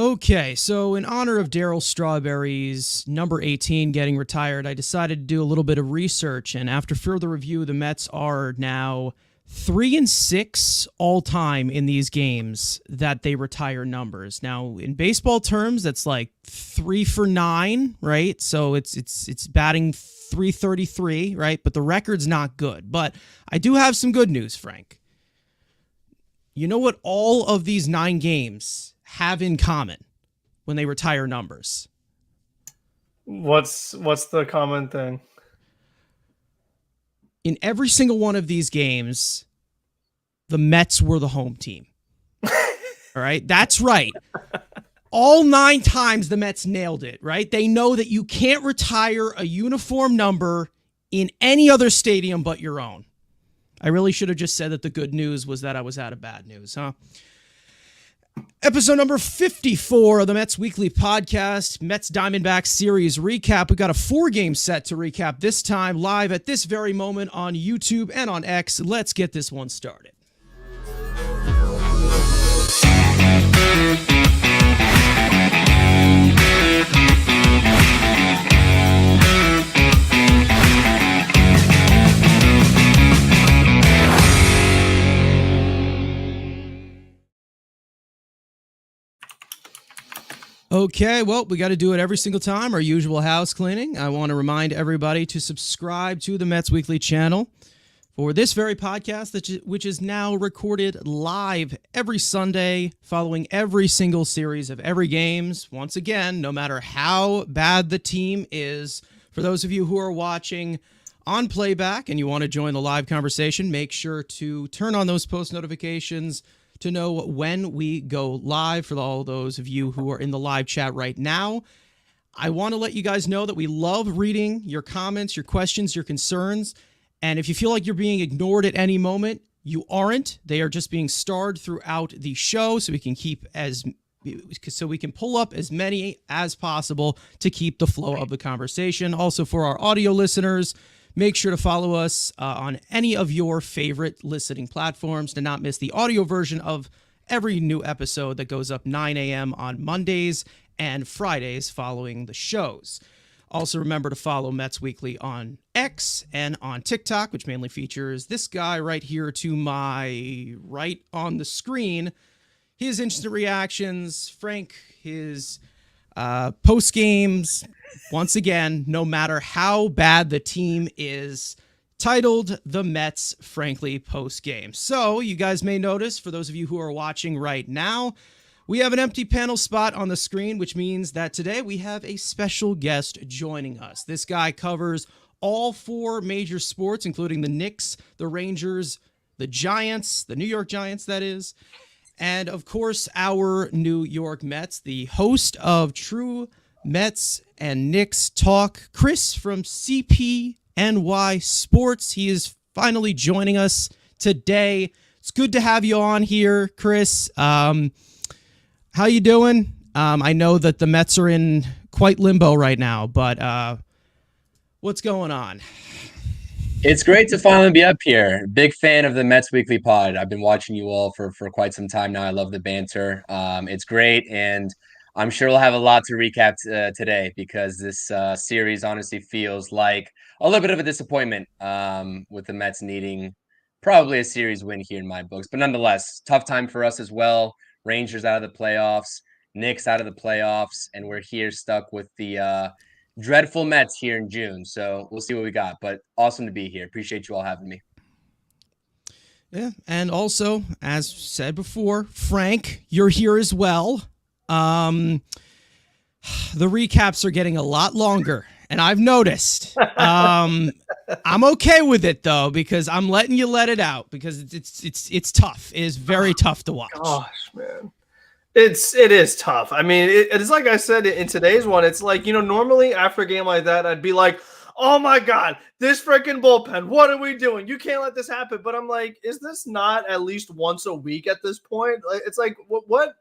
Okay, so in honor of Darryl Strawberry's number 18 getting retired, I decided to do a little bit of research, and after further review, the Mets are now 3-6 all time in these games that they retire numbers. Now, in baseball terms, that's like 3 for 9, right? So it's batting 333, right? But the record's not good. But I do have some good news, Frank. You know what all of these 9 games have in common when they retire numbers? What's the common thing? In every single one of these games, the Mets were the home team. All right? That's right. All 9 times the Mets nailed it, right? They know that you can't retire a uniform number in any other stadium but your own. I really should have just said that the good news was that I was out of bad news, huh? Episode number 54 of the Mets Weekly Podcast, Mets Diamondbacks Series Recap. We got a 4-game set to recap this time, live at this very moment on YouTube and on X. Let's get this one started. Okay, well, we got to do it every single time, our usual house cleaning. I want to remind everybody to subscribe to the Mets Weekly channel for this very podcast, which is now recorded live every Sunday following every single series of every games. Once again, no matter how bad the team is, for those of you who are watching on playback and you want to join the live conversation, make sure to turn on those post notifications to know when we go live. For all those of you who are in the live chat right now, I want to let you guys know that we love reading your comments, your questions, your concerns. And if you feel like you're being ignored at any moment, you aren't. They are just being starred throughout the show so we can pull up as many as possible to keep the flow of the conversation. Also, for our audio listeners, make sure to follow us on any of your favorite listening platforms to not miss the audio version of every new episode that goes up 9 a.m. on Mondays and Fridays following the shows. Also, remember to follow Mets Weekly on X and on TikTok, which mainly features this guy right here to my right on the screen. His instant reactions, Frank, his post games. Once again, no matter how bad the team is, titled The Mets Frankly Post Game. So you guys may notice, for those of you who are watching right now, we have an empty panel spot on the screen, which means that today we have a special guest joining us. This guy covers all 4 major sports, including the Knicks, the Rangers, the Giants, the New York Giants, that is, and of course, our New York Mets, the host of True Mets and Knicks Talk, Chris from CPNYSports. He is finally joining us today. It's good to have you on here, Chris. How you doing? I know that the Mets are in quite limbo right now, but what's going on? It's great to finally be up here. Big fan of the Mets Weekly Pod. I've been watching you all for quite some time now. I love the banter. It's great, and I'm sure we'll have a lot to recap today because this series honestly feels like a little bit of a disappointment with the Mets needing probably a series win here in my books. But nonetheless, tough time for us as well. Rangers out of the playoffs, Knicks out of the playoffs, and we're here stuck with the dreadful Mets here in June. So we'll see what we got. But awesome to be here. Appreciate you all having me. Yeah, and also, as said before, Frank, you're here as well. The recaps are getting a lot longer, and I've noticed. I'm okay with it though, because I'm letting you let it out because it's tough. It is very tough to watch. Gosh, man. It is tough. I mean, it's like I said in today's one, it's like, normally after a game like that, I'd be like, oh my God, this freaking bullpen, what are we doing? You can't let this happen. But I'm like, is this not at least once a week at this point? It's like, what?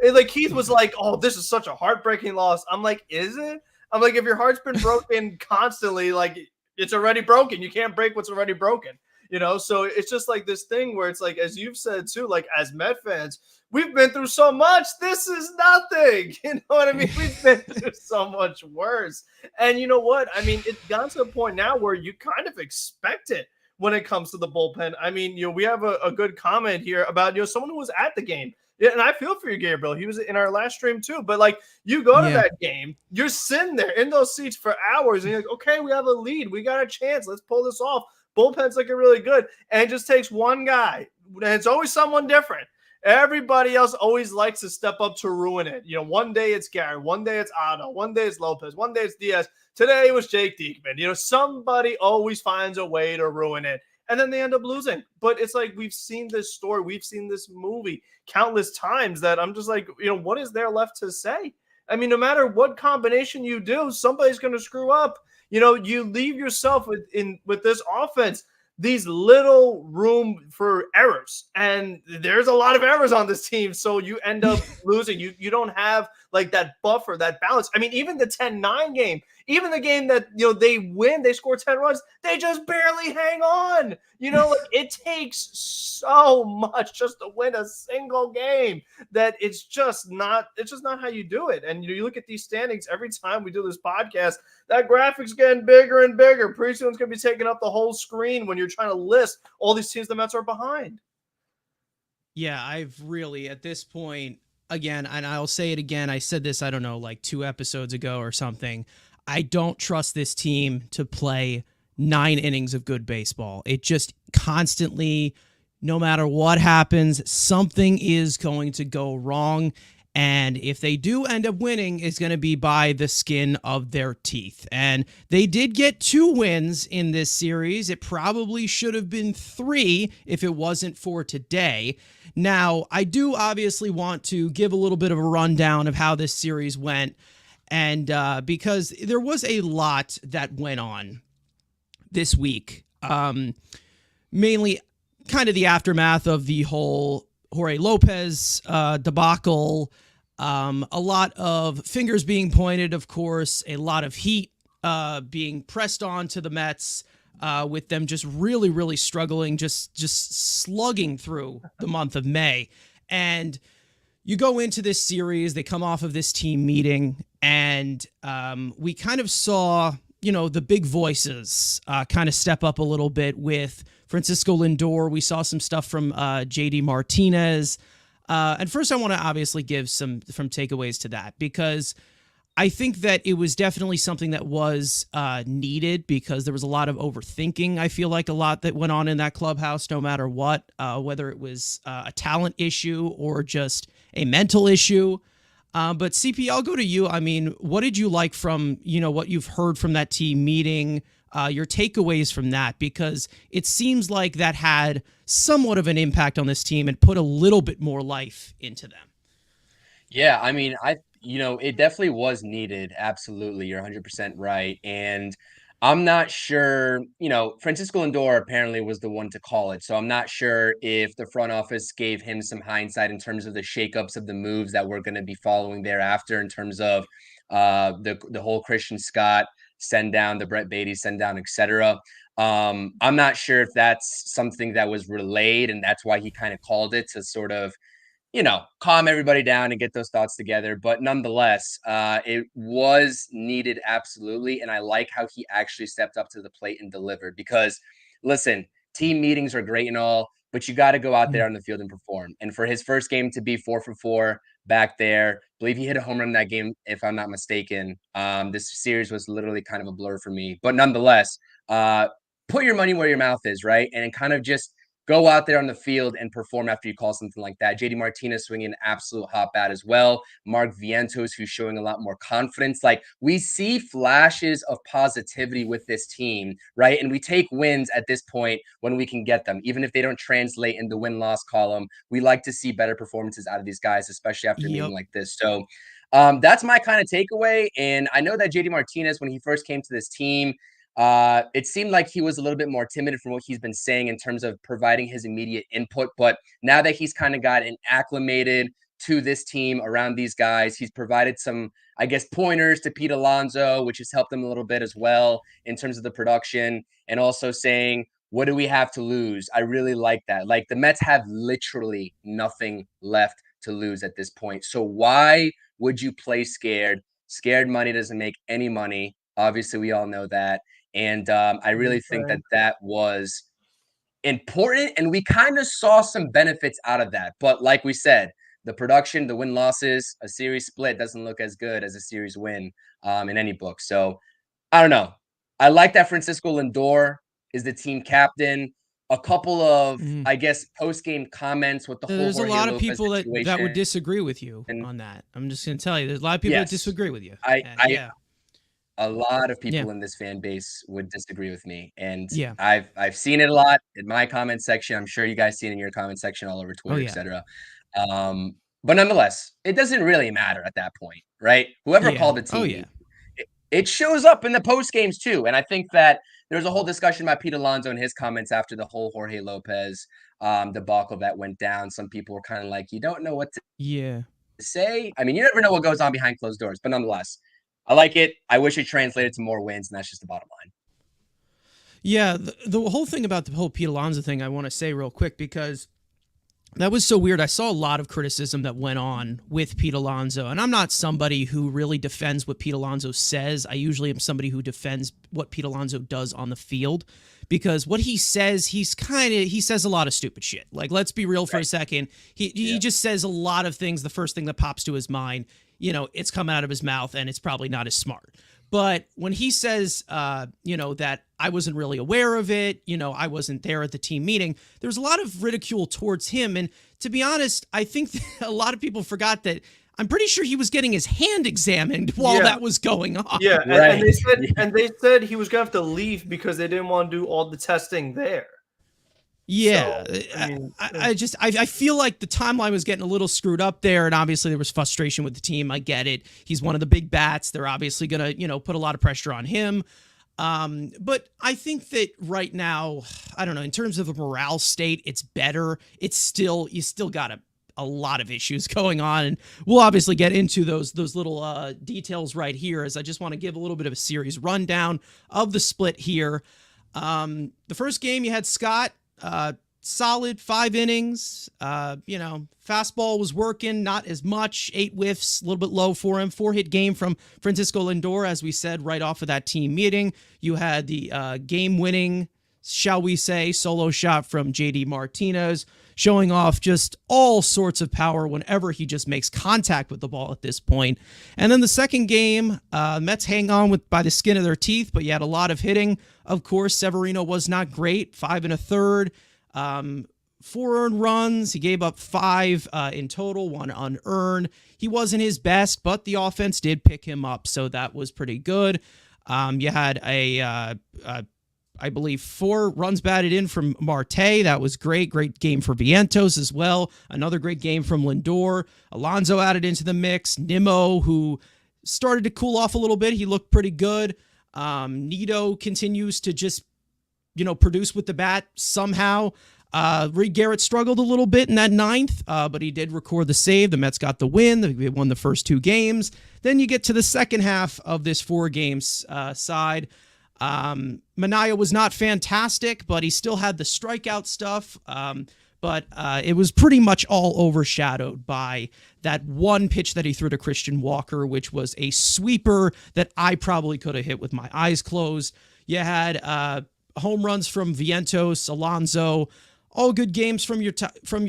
Like Keith was like, oh, this is such a heartbreaking loss. I'm like, is it? I'm like, if your heart's been broken constantly, like it's already broken. You can't break what's already broken. So it's just like this thing where it's like, as you've said too, like as Met fans, we've been through so much. This is nothing. You know what I mean? We've been through so much worse. And you know what? I mean, it's gotten to the point now where you kind of expect it when it comes to the bullpen. I mean, we have a good comment here about, someone who was at the game. Yeah, and I feel for you, Gabriel. He was in our last stream too. But like, you go to that game, you're sitting there in those seats for hours, and you're like, okay, we have a lead. We got a chance. Let's pull this off. Bullpen's looking really good. And it just takes one guy. And it's always someone different. Everybody else always likes to step up to ruin it. One day it's Gary, one day it's Otto, one day it's Lopez, one day it's Diaz. Today it was Jake Diekman. Somebody always finds a way to ruin it. And then they end up losing. But it's like, we've seen this story. We've seen this movie countless times that I'm just like, what is there left to say? I mean, no matter what combination you do, somebody's going to screw up. You leave yourself with this offense these little room for errors, and there's a lot of errors on this team, so you end up losing. You don't have like that buffer, that balance. I mean, even the 10-9 game, even the game that they win, they score 10 runs, they just barely hang on. Like it takes so much just to win a single game that it's just not how you do it. And you look at these standings every time we do this podcast, that graphic's getting bigger and bigger. Pretty soon it's going to be taking up the whole screen when you're trying to list all these teams the Mets are behind. Yeah, I've really, at this point, again, and I'll say it again, I said this, I don't know, like 2 episodes ago or something, I don't trust this team to play 9 innings of good baseball. It just constantly, no matter what happens, something is going to go wrong. And if they do end up winning, it's going to be by the skin of their teeth. And they did get 2 wins in this series. It probably should have been 3 if it wasn't for today. Now, I do obviously want to give a little bit of a rundown of how this series went. And because there was a lot that went on this week, mainly kind of the aftermath of the whole Jorge Lopez debacle, a lot of fingers being pointed, of course, a lot of heat being pressed on to the Mets, with them just really, really struggling, just slugging through the month of May. And you go into this series, they come off of this team meeting, and we kind of saw, the big voices kind of step up a little bit with Francisco Lindor. We saw some stuff from JD Martinez. And first, I want to obviously give some takeaways to that, because I think that it was definitely something that was needed, because there was a lot of overthinking. I feel like a lot that went on in that clubhouse, no matter what, whether it was a talent issue or just a mental issue. But CP, I'll go to you. I mean, what did you like from, what you've heard from that team meeting, your takeaways from that? Because it seems like that had somewhat of an impact on this team and put a little bit more life into them. Yeah, I mean, it definitely was needed. Absolutely. You're 100% right. And I'm not sure, Francisco Lindor apparently was the one to call it. So I'm not sure if the front office gave him some hindsight in terms of the shakeups of the moves that we're going to be following thereafter, in terms of the whole Christian Scott send down, the Brett Baty send down, etc. I'm not sure if that's something that was relayed, and that's why he kind of called it, to sort of calm everybody down and get those thoughts together. But nonetheless, it was needed, absolutely. And I like how he actually stepped up to the plate and delivered, because listen, team meetings are great and all, but you got to go out there on the field and perform. And for his first game to be 4 for 4 back there, I believe he hit a home run in that game, if I'm not mistaken. This series was literally kind of a blur for me, but nonetheless, put your money where your mouth is, right? And kind of just go out there on the field and perform after you call something like that. JD Martinez swinging an absolute hot bat as well. Mark Vientos, who's showing a lot more confidence. Like, we see flashes of positivity with this team, right? And we take wins at this point when we can get them. Even if they don't translate in the win-loss column, we like to see better performances out of these guys, especially after a meeting like this. So that's my kind of takeaway. And I know that JD Martinez, when he first came to this team, it seemed like he was a little bit more timid from what he's been saying in terms of providing his immediate input. But now that he's kind of gotten acclimated to this team around these guys, he's provided some, I guess, pointers to Pete Alonso, which has helped them a little bit as well in terms of the production, and also saying, What do we have to lose? I really like that. Like, the Mets have literally nothing left to lose at this point. So why would you play scared? Scared money doesn't make any money. Obviously, we all know that. And I really think that that was important, and we kind of saw some benefits out of that. But like we said, the production, the win-losses, a series split doesn't look as good as a series win in any book. So I don't know. I like that Francisco Lindor is the team captain. A couple of, I guess, post-game comments with the whole There's a Jorge lot of Lopez people that would situation. disagree with you on that. I'm just going to tell you, there's a lot of people that disagree with you. Yeah. A lot of people Yeah. in this fan base would disagree with me, and Yeah. I've seen it a lot in my comment section. I'm sure you guys see it in your comment section all over Twitter, etc. But nonetheless, it doesn't really matter at that point, right? Whoever called the team, it shows up in the post games too. And I think that there's a whole discussion about Pete Alonso and his comments after the whole Jorge Lopez debacle that went down. Some people were kind of like, you don't know what to say. I mean, you never know what goes on behind closed doors, but nonetheless, I like it. I wish it translated to more wins, and that's just the bottom line. Yeah, the whole thing about the whole Pete Alonso thing, I want to say real quick, because that was so weird. I saw a lot of criticism that went on with Pete Alonso, and I'm not somebody who really defends what Pete Alonso says. I usually am somebody who defends what Pete Alonso does on the field, because what he says, he says a lot of stupid shit. Like, let's be real for a second. He just says a lot of things. The first thing that pops to his mind, it's coming out of his mouth, and it's probably not as smart. But when he says, that I wasn't really aware of it, I wasn't there at the team meeting, there's a lot of ridicule towards him. And to be honest, I think a lot of people forgot that I'm pretty sure he was getting his hand examined while that was going on. Yeah, and they said he was going to have to leave because they didn't want to do all the testing there. Yeah, so, I feel like the timeline was getting a little screwed up there, and obviously there was frustration with the team. I get it. He's one of the big bats. They're obviously gonna, put a lot of pressure on him. But I think that right now, I don't know, in terms of a morale state, it's better. You still got a lot of issues going on, and we'll obviously get into those little details right here, as I just want to give a little bit of a series rundown of the split here. The first game, you had Scott. Solid 5 innings. Fastball was working, not as much. 8 whiffs, a little bit low for him. 4-hit game from Francisco Lindor, as we said, right off of that team meeting. You had the game-winning, shall we say, solo shot from JD Martinez, showing off just all sorts of power whenever he just makes contact with the ball at this point. And then the second game, Mets hang on by the skin of their teeth, but you had a lot of hitting. Of course, Severino was not great, 5 1/3, 4 earned runs. He gave up 5 in total, 1 unearned. He wasn't his best, but the offense did pick him up, so that was pretty good. You had I believe 4 runs batted in from Marte. That was great. Great game for Vientos as well. Another great game from Lindor. Alonso added into the mix. Nimmo, who started to cool off a little bit. He looked pretty good. Nido continues to just, produce with the bat somehow. Reed Garrett struggled a little bit in that 9th, but he did record the save. The Mets got the win. They won the first 2 games. Then you get to the second half of this 4 games side. Minaya was not fantastic, but he still had the strikeout stuff. But it was pretty much all overshadowed by that one pitch that he threw to Christian Walker, which was a sweeper that I probably could have hit with my eyes closed. You had home runs from Vientos, Alonso, all good games from your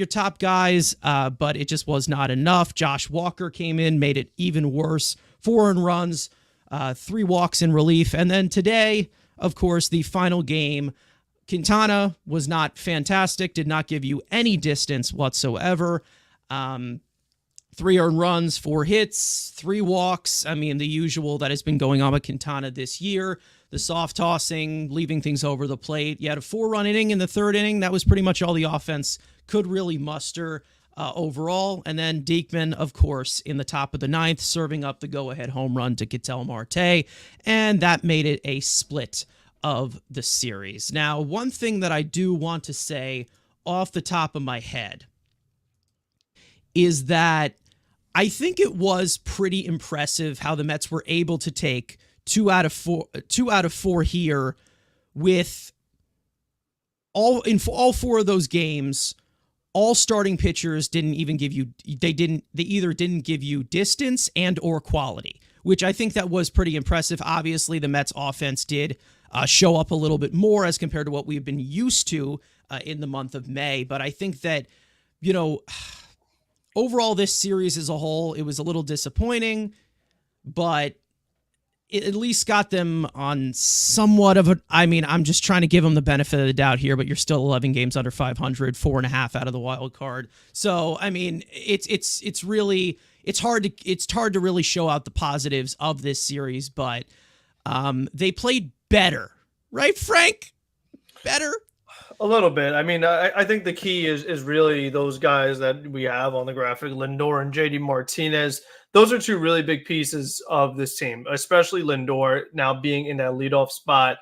top guys, but it just was not enough. Josh Walker came in, made it even worse. 4 earned runs. 3 walks in relief. And then today, of course, the final game, Quintana was not fantastic, did not give you any distance whatsoever. 3 earned runs, 4 hits, 3 walks. I mean, the usual that has been going on with Quintana this year. The soft tossing, leaving things over the plate. You had a 4-run inning in the 3rd inning. That was pretty much all the offense could really muster. Overall. And then Diekman, of course, in the top of the 9th, serving up the go-ahead home run to Ketel Marte, and that made it a split of the series. Now, one thing that I do want to say off the top of my head is that I think it was pretty impressive how the Mets were able to take 2 out of 4 here with all four of those games, all starting pitchers didn't even give you, they either didn't give you distance and or quality, which I think that was pretty impressive. Obviously, the Mets offense did show up a little bit more as compared to what we've been used to in the month of May. But I think that, overall, this series as a whole, it was a little disappointing, but it at least got them on somewhat of a, I'm just trying to give them the benefit of the doubt here, but you're still 11 games under 500, 4.5 out of the wild card. So, it's really, it's hard to really show out the positives of this series, but they played better, right, Frank? Better? A little bit. I think the key is really those guys that we have on the graphic, Lindor and JD Martinez. Those are two really big pieces of this team, especially Lindor now being in that leadoff spot,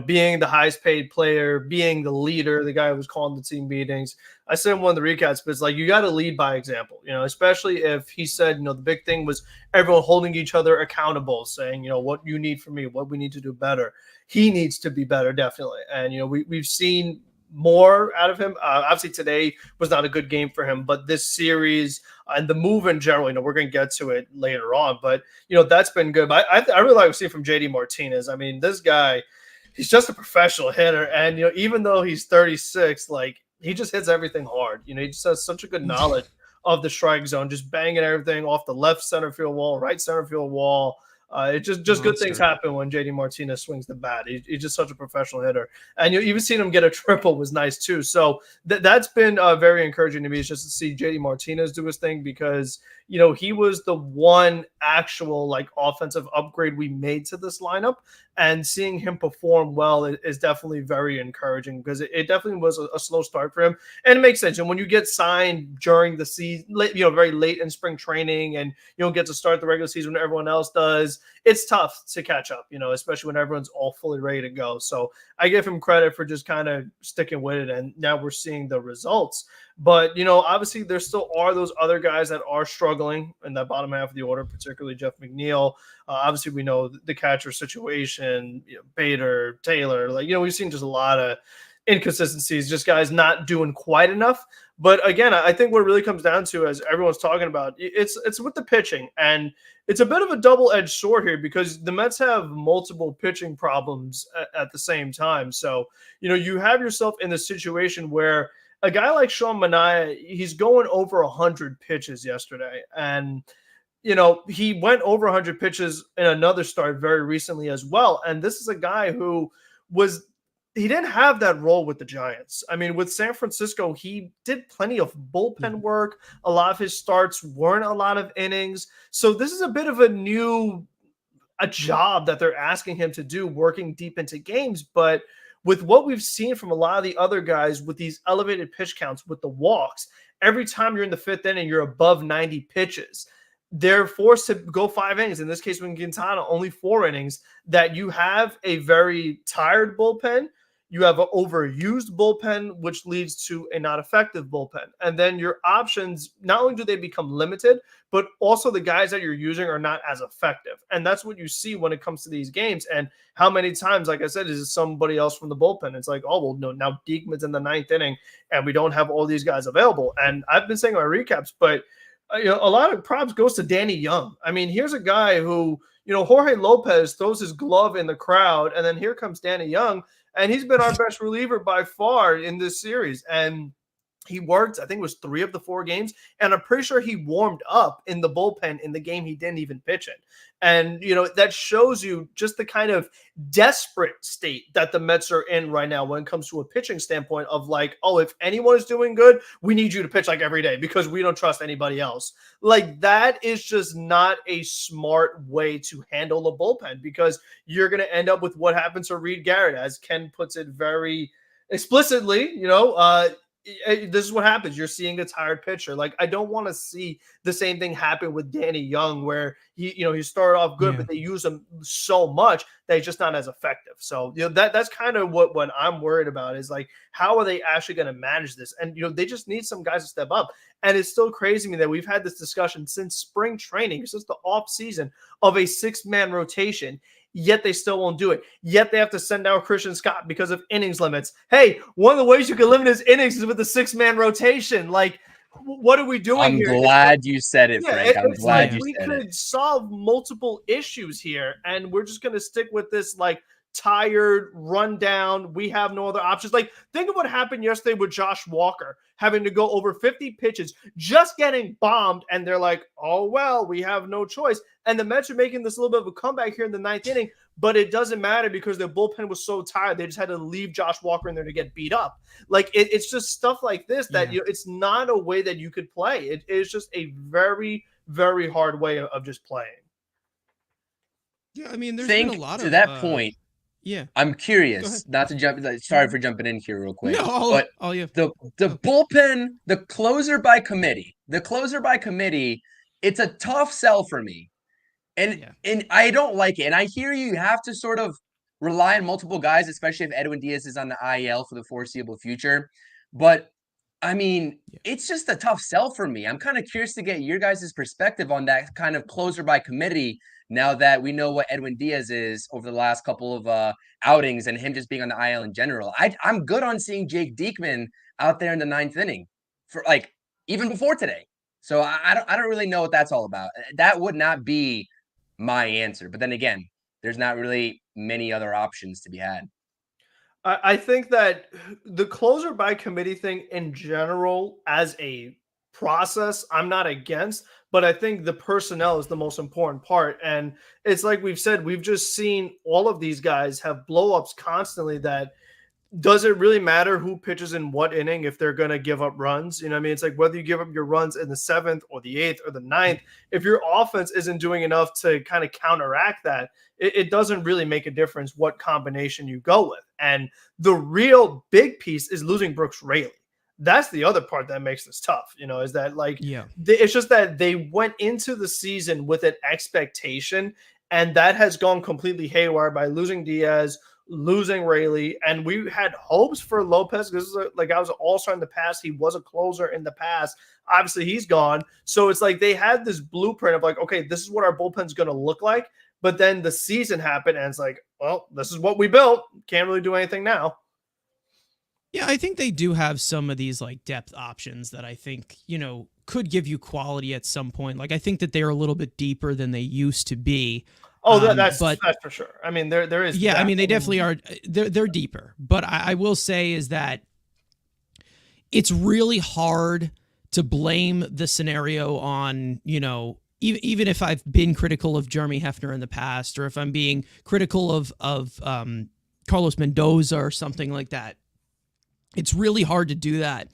being the highest paid player, being the leader, the guy who was calling the team meetings. I said in one of the recaps, but it's like you got to lead by example, especially if he said, the big thing was everyone holding each other accountable, saying, what you need from me, what we need to do better. He needs to be better, definitely. And, we've seen more out of him. Obviously, today was not a good game for him, but this series and the move in general, we're going to get to it later on, but, that's been good. But I really like seeing from JD Martinez. This guy, he's just a professional hitter. And, even though he's 36, he just hits everything hard. He just has such a good knowledge of the strike zone, just banging everything off the left center field wall, right center field wall. It just good things happen when JD Martinez swings the bat. He's just such a professional hitter, and you even seen him get a triple was nice too. So that's been very encouraging to me. Is just to see JD Martinez do his thing because he was the one actual offensive upgrade we made to this lineup, and seeing him perform well is definitely very encouraging because it definitely was a slow start for him, and it makes sense. And when you get signed during the season, very late in spring training, and you don't get to start the regular season when everyone else does, it's tough to catch up, especially when everyone's all fully ready to go. So I give him credit for just kind of sticking with it, and now we're seeing the results. But, obviously there still are those other guys that are struggling in that bottom half of the order, particularly Jeff McNeil. Obviously, we know the catcher situation, Bader, Taylor. We've seen just a lot of inconsistencies, just guys not doing quite enough. But again, I think what it really comes down to, as everyone's talking about, it's with the pitching. And it's a bit of a double-edged sword here because the Mets have multiple pitching problems at the same time. So, you have yourself in the situation where a guy like Sean Manaea, he's going over 100 pitches yesterday. And, he went over 100 pitches in another start very recently as well. And this is a guy who he didn't have that role with the Giants. With San Francisco, he did plenty of bullpen work. A lot of his starts weren't a lot of innings. So this is a bit of a job that they're asking him to do, working deep into games. But with what we've seen from a lot of the other guys with these elevated pitch counts, with the walks, every time you're in the fifth inning, you're above 90 pitches. They're forced to go 5 innings. In this case, with Quintana, only 4 innings, that you have a very tired bullpen. You have an overused bullpen, which leads to a not effective bullpen. And then your options, not only do they become limited, but also the guys that you're using are not as effective. And that's what you see when it comes to these games. And how many times, like I said, is it somebody else from the bullpen? It's like, oh, well, no, now Diekman's in the 9th inning and we don't have all these guys available. And I've been saying in my recaps, but a lot of props goes to Danny Young. Here's a guy who, Jorge Lopez throws his glove in the crowd, and then here comes Danny Young, and he's been our best reliever by far in this series. And he worked, I think it was 3 of the 4 games, and I'm pretty sure he warmed up in the bullpen in the game he didn't even pitch in. And, that shows you just the kind of desperate state that the Mets are in right now when it comes to a pitching standpoint of if anyone is doing good, we need you to pitch every day because we don't trust anybody else. That is just not a smart way to handle the bullpen because you're going to end up with what happens to Reed Garrett, as Ken puts it very explicitly, this is what happens. You're seeing a tired pitcher. I don't want to see the same thing happen with Danny Young, where he started off good, but they use him so much that he's just not as effective. So, that's kind of what I'm worried about is how are they actually going to manage this? And, they just need some guys to step up. And it's still crazy to me that we've had this discussion since spring training, since the off season, of a 6-man rotation. yet they still won't do it. Yet they have to send out Christian Scott because of innings limits. Hey, one of the ways you can limit his innings is with the 6-man rotation. Like, what are we doing I'm here? glad you said it, Frank. I'm It's glad like you we said it. could solve multiple issues here, and we're just going to stick with this, like, tired, run down, we have no other options. Like, think of what happened yesterday with Josh Walker having to go over 50 pitches, just getting bombed, and they're like, oh, well, we have no choice. And the Mets are making this little bit of a comeback here in the 9th inning, but it doesn't matter because their bullpen was so tired. They just had to leave Josh Walker in there to get beat up. Like, it's just stuff like this that, you know, it's not a way that you could play. It is just a very, very hard way of just playing. Yeah, I mean, there's been a lot to of that point. Yeah, I'm curious, not to jump. Sorry for jumping in here real quick. No, but the bullpen, the closer by committee, it's a tough sell for me, and I don't like it. And I hear you have to sort of rely on multiple guys, especially if Edwin Diaz is on the IL for the foreseeable future. But I mean, it's just a tough sell for me. I'm kind of curious to get your guys' perspective on that kind of closer by committee. Now that we know what Edwin Diaz is over the last couple of outings and him just being on the IL in general, I'm good on seeing Jake Diekman out there in the 9th inning for like even before today. So I don't really know what that's all about. That would not be my answer. But then again, there's not really many other options to be had. I think that the closer by committee thing in general as a process, I'm not against, but I think the personnel is the most important part. And it's like we've said, we've just seen all of these guys have blow-ups constantly that does it really matter who pitches in what inning if they're going to give up runs? You know what I mean? It's like whether you give up your runs in the 7th or the 8th or the 9th, if your offense isn't doing enough to kind of counteract that, it doesn't really make a difference what combination you go with. And the real big piece is losing Brooks Raley. That's the other part that makes this tough, you know, is that like, it's just that they went into the season with an expectation, and that has gone completely haywire by losing Diaz, losing Raley, and we had hopes for Lopez because like I was an all-star in the past. He was a closer in the past. Obviously, he's gone. So it's like they had this blueprint of like, okay, this is what our bullpen's going to look like. But then the season happened, and it's like, well, this is what we built. Can't really do anything now. Yeah, I think they do have some of these like depth options that I think, you know, could give you quality at some point. Like I think that they're a little bit deeper than they used to be. Oh, that's for sure. I mean, there is. Yeah, I mean, they definitely are. They're deeper. But I will say is that it's really hard to blame the scenario on, you know, even if I've been critical of Jeremy Hefner in the past, or if I'm being critical of Carlos Mendoza or something like that. It's really hard to do that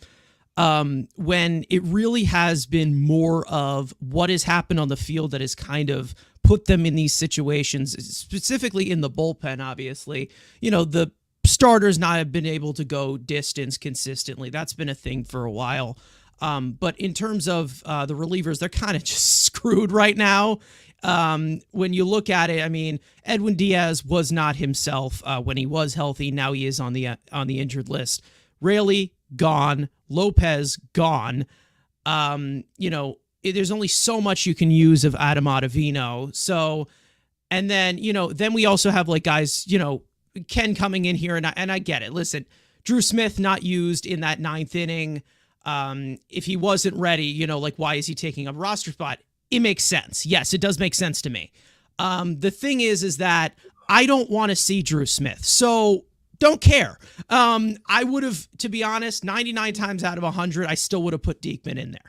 when it really has been more of what has happened on the field that has kind of put them in these situations, specifically in the bullpen, obviously. You know, the starters not have been able to go distance consistently. That's been a thing for a while. But in terms of the relievers, they're kind of just screwed right now. When you look at it, I mean, Edwin Diaz was not himself when he was healthy. Now he is on the injured list. Raley, gone. Lopez, gone. You know, there's only so much you can use of Adam Ottavino. So, and then, you know, then we also have like guys, you know, Ken coming in here, and I get it. Listen, Drew Smith not used in that 9th inning. If he wasn't ready, you know, like why is he taking a roster spot? It makes sense. Yes, it does make sense to me. The thing is that I don't want to see Drew Smith. So don't care. I would have, to be honest, 99 times out of 100, I still would have put Diekman in there.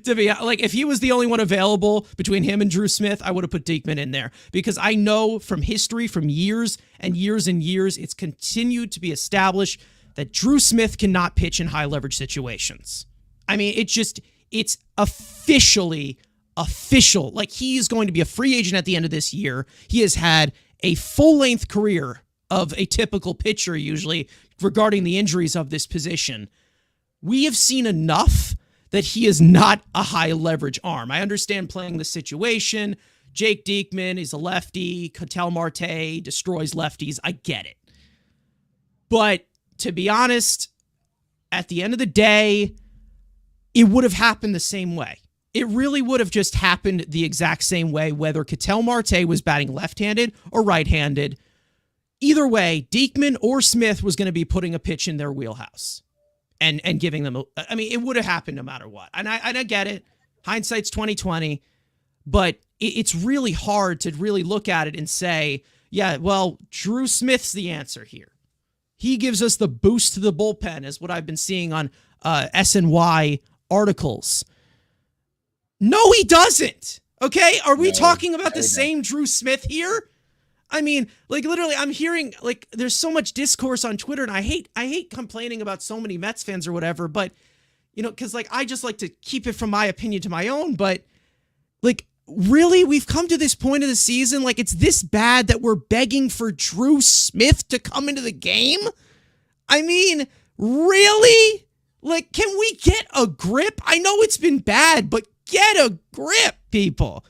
To be like, if he was the only one available between him and Drew Smith, I would have put Diekman in there because I know from history, from years and years and years, it's continued to be established that Drew Smith cannot pitch in high leverage situations. I mean, it's officially official. Like, he is going to be a free agent at the end of this year. He has had a full-length career of a typical pitcher, usually, regarding the injuries of this position. We have seen enough that he is not a high-leverage arm. I understand playing the situation. Jake Diekman is a lefty. Ketel Marte destroys lefties. I get it. But to be honest, at the end of the day, it would have happened the same way. it really would have just happened the exact same way, whether Ketel Marte was batting left-handed or right-handed. Either way, Diekman or Smith was going to be putting a pitch in their wheelhouse and giving them. I mean, it would have happened no matter what. And I get it. Hindsight's 2020, but it's really hard to really look at it and say, yeah, well, Drew Smith's the answer here. He gives us the boost to the bullpen, is what I've been seeing on SNY articles. No, he doesn't. Okay, are we talking about the same Drew Smith here? I mean, like, literally, I'm hearing, like, there's so much discourse on Twitter, and I hate complaining about so many Mets fans or whatever, but, you know, because, like, I just like to keep it from my opinion to my own, but, like, really, we've come to this point of the season, like, it's this bad that we're begging for Drew Smith to come into the game? I mean, really? Like, can we get a grip? I know it's been bad, but get a grip, people.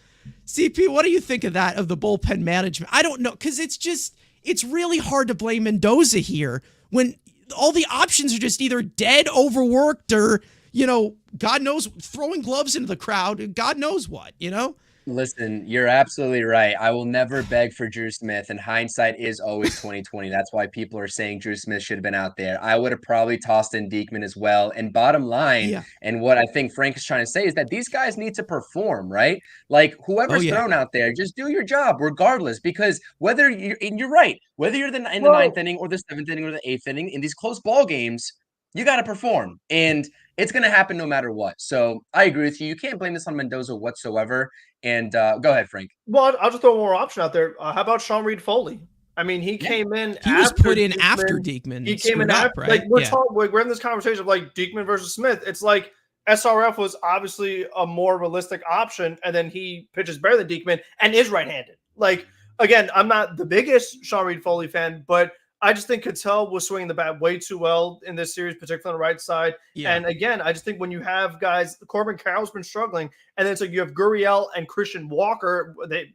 CP, what do you think of that, of the bullpen management? I don't know, because it's really hard to blame Mendoza here when all the options are just either dead, overworked, or, you know, God knows, throwing gloves into the crowd, God knows what, you know? Listen, you're absolutely right. I will never beg for Drew Smith, and hindsight is always 2020. That's why people are saying Drew Smith should have been out there. I would have probably tossed in Diekman as well. And bottom line, and what I think Frank is trying to say is that these guys need to perform, right? Like, whoever's thrown out there, just do your job regardless, because whether you're right, whether you're in the ninth inning or the seventh inning or the eighth inning, in these close ball games, you got to perform. And it's going to happen no matter what. So I agree with you. You can't blame this on Mendoza whatsoever. And go ahead, Frank. Well, I'll just throw one more option out there. How about Sean Reed Foley? I mean, he came in. He was put in after Diekman. He came in after, right? Like, we're having this conversation of like Diekman versus Smith. It's like SRF was obviously a more realistic option, and then he pitches better than Diekman and is right-handed. Like, again, I'm not the biggest Sean Reed Foley fan, but I just think Ketel was swinging the bat way too well in this series, particularly on the right side. Yeah. And again, I just think when you have guys, Corbin Carroll's been struggling, and then it's like you have Gurriel and Christian Walker.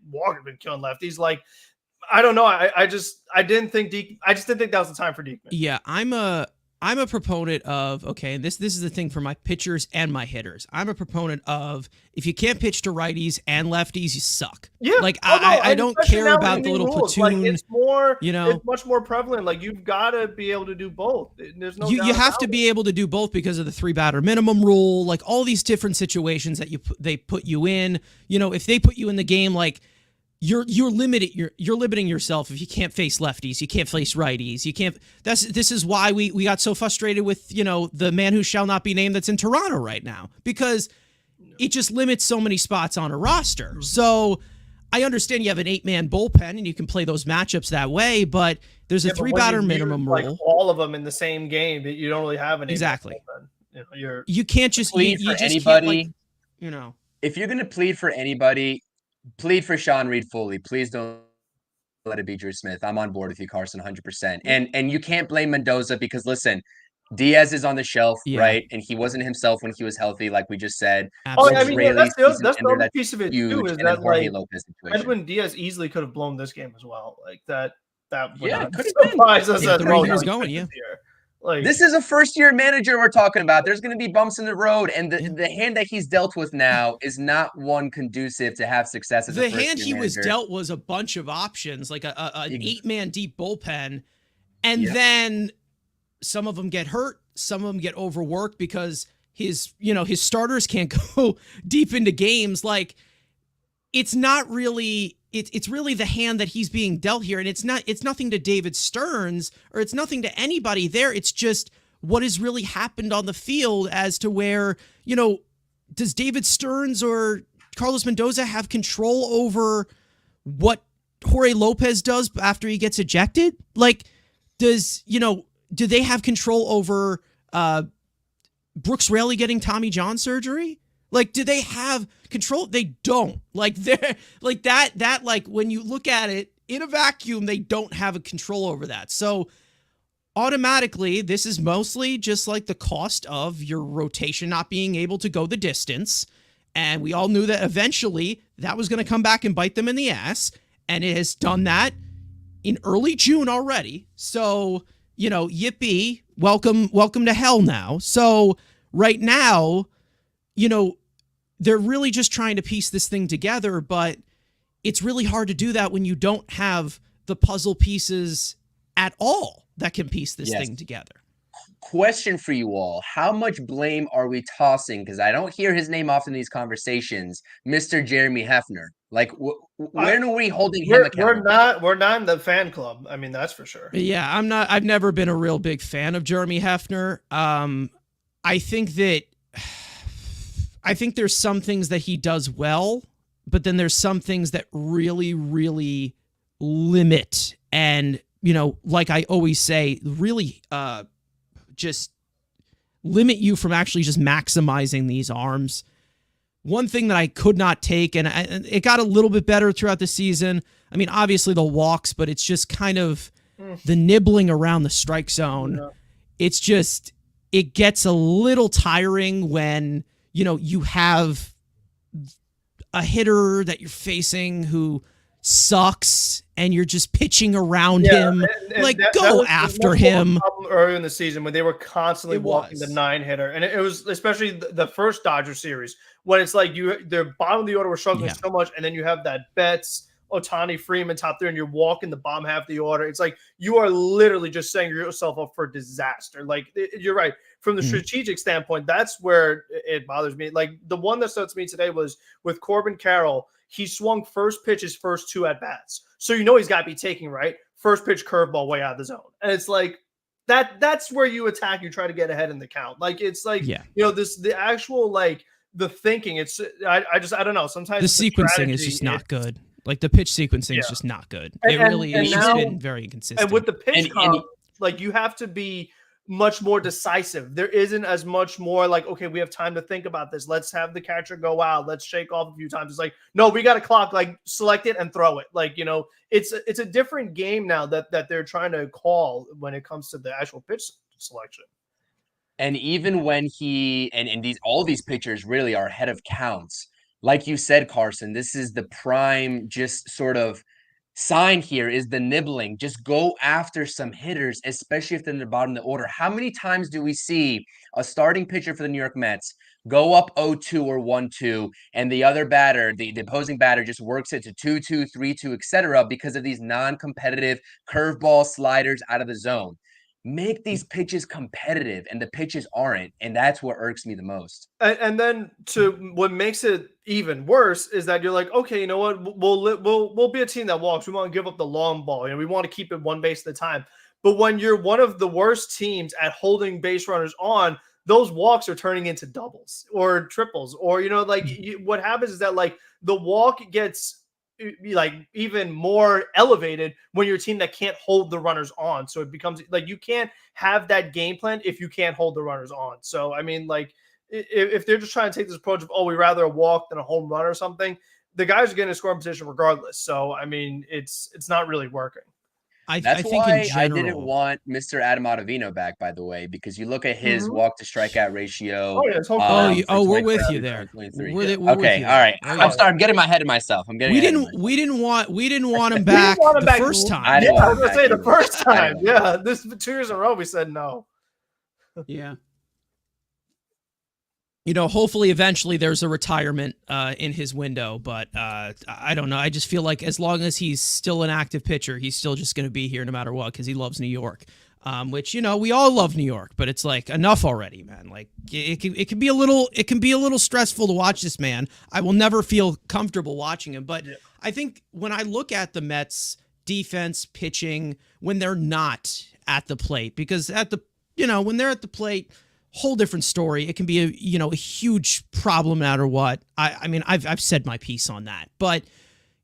Walker's been killing lefties. Like, I don't know. I just didn't think that was the time for Diekman. Yeah, I'm a proponent of, okay, and this is the thing for my pitchers and my hitters. I'm a proponent of, if you can't pitch to righties and lefties, you suck. Yeah. Like, I don't care about the little rules. Platoon. Like, it's more, you know, it's much more prevalent. Like, you've got to be able to do both. There's no you have to be able to do both because of the 3-batter minimum rule, like all these different situations that they put you in. You know, if they put you in the game, like, you're limiting yourself if you can't face lefties, you can't face righties, you can't. This is why we got so frustrated with, you know, the man who shall not be named that's in Toronto right now, because it just limits so many spots on a roster. So I understand you have an 8-man bullpen and you can play those matchups that way, but there's a 3-batter minimum rule. Like all of them in the same game, that you don't really have an 8-man exactly. bullpen. You can't just plead for anybody. Like, you know, if you're gonna plead for anybody, plead for Sean Reed Foley. Please don't let it be Drew Smith. I'm on board with you, Carson, 100%. And you can't blame Mendoza because, listen, Diaz is on the shelf, right? And he wasn't himself when he was healthy, like we just said. Absolutely. I mean, that's the other piece of it, too, is that, like, Edwin Diaz easily could have blown this game as well. Like, that would not surprise us at all. Like, this is a first-year manager we're talking about. There's going to be bumps in the road, and the hand that he's dealt with now is not one conducive to have success as a first-year manager. The hand he was dealt was a bunch of options, like an 8-man deep bullpen, and then some of them get hurt, some of them get overworked because his starters can't go deep into games. Like, it's not really. It's really the hand that he's being dealt here, and it's nothing to David Stearns, or it's nothing to anybody there. It's just what has really happened on the field as to where, you know, does David Stearns or Carlos Mendoza have control over what Jorge Lopez does after he gets ejected? Like, do they have control over Brooks Raley getting Tommy John surgery? Like, do they have control? They don't. Like, they're like that, like, when you look at it in a vacuum, they don't have a control over that. So automatically, this is mostly just like the cost of your rotation not being able to go the distance. And we all knew that eventually that was going to come back and bite them in the ass. And it has done that in early June already. So, you know, yippee, welcome to hell now. So right now, you know, they're really just trying to piece this thing together, but it's really hard to do that when you don't have the puzzle pieces at all that can piece this thing together. Question for you all. How much blame are we tossing? Because I don't hear his name often in these conversations, Mr. Jeremy Hefner. Like, when are we holding him accountable? We're not in the fan club. I mean, that's for sure. Yeah, I've never been a real big fan of Jeremy Hefner. I think there's some things that he does well, but then there's some things that really, really limit and, like I always say, really just limit you from actually just maximizing these arms. One thing that I could not take, and it got a little bit better throughout the season. I mean, obviously the walks, but it's just kind of the nibbling around the strike zone. Yeah. It's just, it gets a little tiring when, you have a hitter that you're facing who sucks and you're just pitching around him. And go after him. Early in the season when they were constantly walking the 9-hitter. And it was especially the first Dodger series when it's like their bottom of the order were struggling so much. And then you have that Betts, Ohtani, Freeman top 3, and you're walking the bottom half of the order. It's like you are literally just setting yourself up for disaster. Like, you're right. From the strategic standpoint, that's where it bothers me. Like, the one that stood to me today was with Corbin Carroll. He swung first pitch his first 2 at-bats. So he's got to be taking, right? First pitch curveball way out of the zone. And it's like, that's where you attack. You try to get ahead in the count. Like, it's like, the actual, like, the thinking. It's, I don't know. Sometimes the sequencing is just not good. Like, the pitch sequencing is just not good. It really is. It's been very inconsistent. And with the pitch count, like, you have to be much more decisive. There isn't as much more like, okay, we have time to think about this. Let's have the catcher go out. Let's shake off a few times. It's like, no, we got a clock, like, select it and throw it. Like, it's a different game now that they're trying to call when it comes to the actual pitch selection. And even when all these pitchers really are ahead of counts, like you said, Carson, this is the prime just sort of sign here is the nibbling. Just go after some hitters, especially if they're in the bottom of the order. How many times do we see a starting pitcher for the New York Mets go up 0-2 or 1-2, and the other batter, the opposing batter, just works it to 2-2, 3-2, etc., because of these non-competitive curveball sliders out of the zone? Make these pitches competitive, and the pitches aren't, and that's what irks me the most. And then what makes it even worse is that you're like, okay, you know what? We'll be a team that walks. We want to give up the long ball, we want to keep it one base at a time. But when you're one of the worst teams at holding base runners on, those walks are turning into doubles or triples, or what happens is that, like, the walk gets like even more elevated when you're a team that can't hold the runners on. So it becomes like you can't have that game plan if you can't hold the runners on. So I mean, like, if they're just trying to take this approach of, we'd rather a walk than a home run or something, the guys are getting a scoring position regardless. So I mean, it's not really working. That's why I didn't want Mr. Adam Ottavino back, by the way, because you look at his walk to strikeout ratio. We're with you there. Okay, all right. I'm getting my head in myself. We didn't want him back the first time. I was gonna say the first time. Yeah, this 2 years in a row we said no. Yeah. Hopefully eventually there's a retirement in his window, but I don't know. I just feel like as long as he's still an active pitcher, he's still just going to be here no matter what, because he loves New York, which, we all love New York, but it's like enough already, man. Like it can be a little stressful to watch this man. I will never feel comfortable watching him, but I think when I look at the Mets defense pitching when they're not at the plate, because when they're at the plate, whole different story. It can be a huge problem no matter what. I mean, I've said my piece on that. But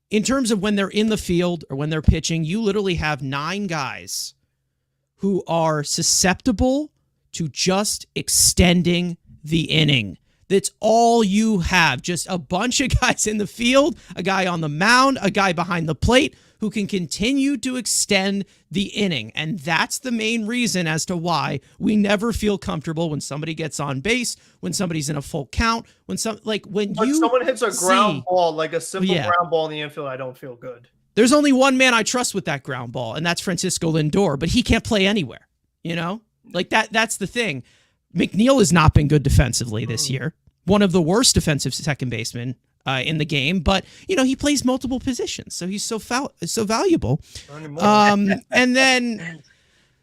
in terms of when they're in the field or when they're pitching, you literally have 9 guys who are susceptible to just extending the inning. That's all you have. Just a bunch of guys in the field, a guy on the mound, a guy behind the plate who can continue to extend the inning. And that's the main reason as to why we never feel comfortable when somebody gets on base, when somebody's in a full count, when someone hits a ground ball, like a simple ground ball in the infield, I don't feel good. There's only one man I trust with that ground ball, and that's Francisco Lindor, but he can't play anywhere, Like that's the thing. McNeil has not been good defensively this year. one of the worst defensive second basemen in the game, but he plays multiple positions, so he's so valuable. And then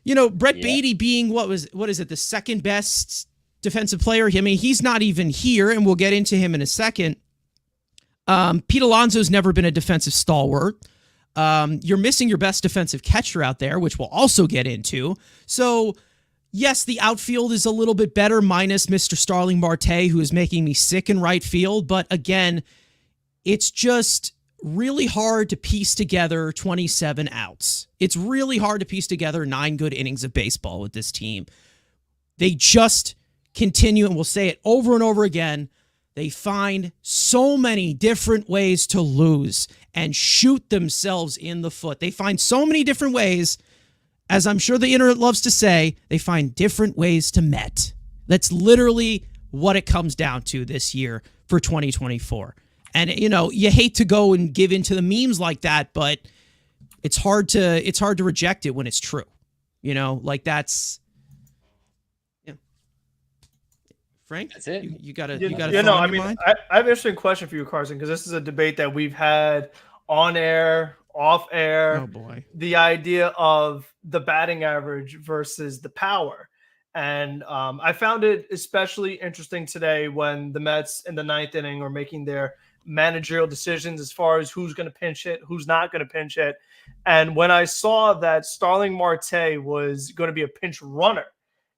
Brett Baty being what is it, the second best defensive player? I mean, he's not even here, and we'll get into him in a second. Pete Alonso's never been a defensive stalwart. You're missing your best defensive catcher out there, which we'll also get into. So, yes, the outfield is a little bit better, minus Mr. Starling Marte, who is making me sick in right field. But again, it's just really hard to piece together 27 outs. It's really hard to piece together 9 good innings of baseball with this team. They just continue, and we'll say it over and over again, they find so many different ways to lose and shoot themselves in the foot. They find so many different ways, as I'm sure the internet loves to say, they find different ways to met. That's literally what it comes down to this year for 2024. And, you hate to go and give into the memes like that, but it's hard to reject it when it's true. That's... Frank, that's it. You got to. I mean, I have an interesting question for you, Carson, because this is a debate that we've had on air, off air. Oh boy, the idea of the batting average versus the power, and I found it especially interesting today when the Mets in the 9th inning were making their managerial decisions as far as who's going to pinch hit, who's not going to pinch hit, and when I saw that Starling Marte was going to be a pinch runner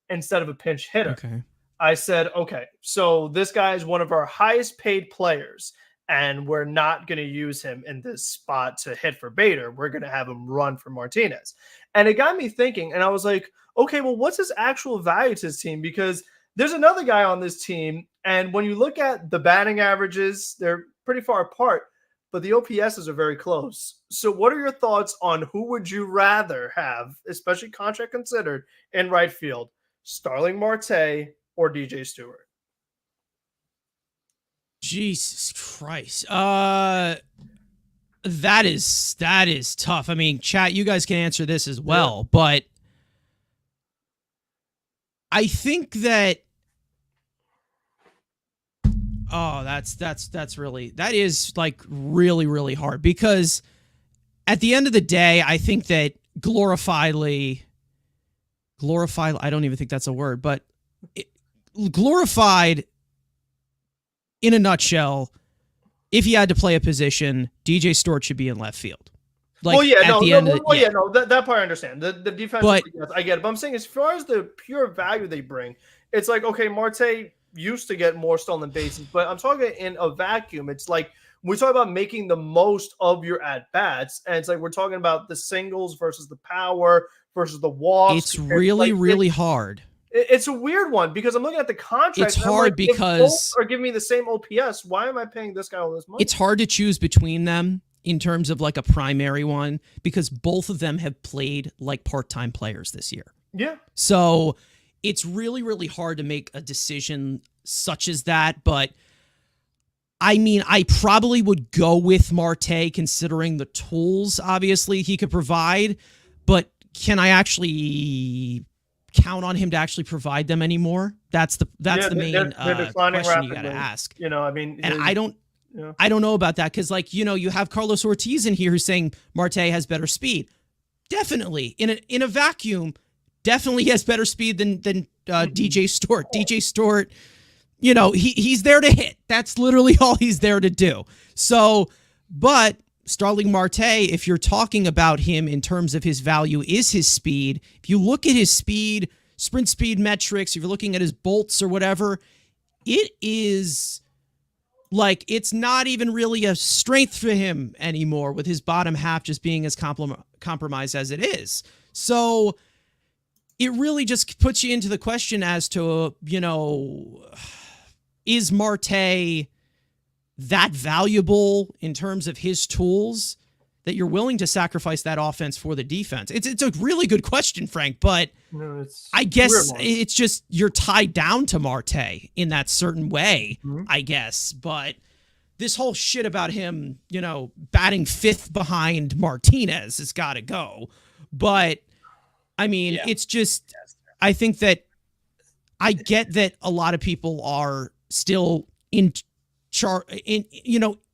instead of a pinch hitter. Okay. I said, okay, so this guy is one of our highest paid players, and we're not going to use him in this spot to hit for Bader. We're going to have him run for Martinez. And it got me thinking, and I was like, okay, well, what's his actual value to his team? Because there's another guy on this team, and when you look at the batting averages, they're pretty far apart, but the OPSs are very close. So what are your thoughts on who would you rather have, especially contract considered, in right field? Starling Marte or DJ Stewart? Jesus Christ. That is tough. I mean, chat, you guys can answer this as well, but I think that that is like really, really hard, because at the end of the day, I think that glorified, I don't even think that's a word, but glorified, in a nutshell, if he had to play a position, DJ Stewart should be in left field. That part I understand. The defense, I get it. But I'm saying, as far as the pure value they bring, it's like, okay, Marte used to get more stolen bases, but I'm talking in a vacuum. It's like we talk about making the most of your at bats, and it's like we're talking about the singles versus the power versus the walks. It's really hard. It's a weird one, because I'm looking at the contract. It's hard because both are giving me the same OPS. Why am I paying this guy all this money? It's hard to choose between them in terms of like a primary one, because both of them have played like part-time players this year. Yeah. So it's really, really hard to make a decision such as that. But I mean, I probably would go with Marte, considering the tools, obviously, he could provide. But can I actually count on him to actually provide them anymore? That's the main question you got to ask. I mean, and I don't know about that, because you have Carlos Ortiz in here who's saying Marte has better speed. Definitely in a vacuum, definitely has better speed than DJ Stewart. DJ Stewart, he's there to hit. That's literally all he's there to do. So, but Starling Marte, if you're talking about him in terms of his value, is his speed. If you look at his speed, sprint speed metrics, if you're looking at his bolts or whatever, it is like, it's not even really a strength for him anymore, with his bottom half just being as compromised as it is. So it really just puts you into the question as to, is Marte that valuable in terms of his tools that you're willing to sacrifice that offense for the defense? It's a really good question, Frank, but I guess it's just you're tied down to Marte in that certain way, I guess. But this whole shit about him, batting 5th behind Martinez has got to go. But I mean, it's just, I think that I get that a lot of people are still in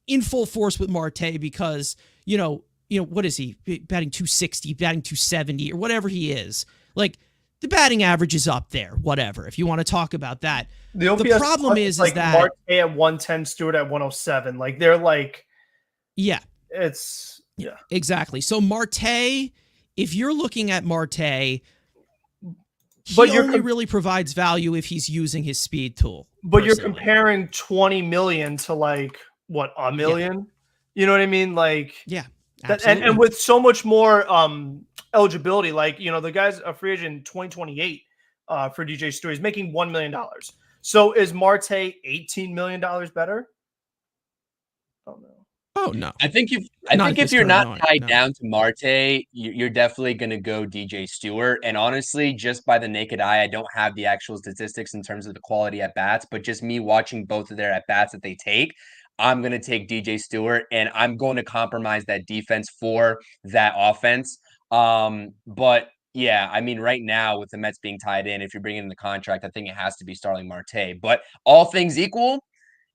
in full force with Marte because, what is he batting 260, batting 270 or whatever he is. Like the batting average is up there, whatever, if you want to talk about that. The problem is like that Marte at 110, Stewart at 107. Like they're like, yeah, exactly. So Marte, if you're looking at Marte, but he only really provides value if he's using his speed tool. But you're comparing 20 million to like what, a million? Yeah. You know what I mean? Like, yeah, and with so much more eligibility, like, the guy's a free agent in 2028 for DJ Stewart. He's making $1 million. So is Marte $18 million better? Oh no. Oh no. I think if you're not tied down to Marte, you're definitely going to go DJ Stewart. And honestly, just by the naked eye, I don't have the actual statistics in terms of the quality at bats, but just me watching both of their at bats that they take, I'm going to take DJ Stewart, and I'm going to compromise that defense for that offense. But yeah, I mean, right now with the Mets being tied in, if you're bringing in the contract, I think it has to be Starling Marte. But all things equal,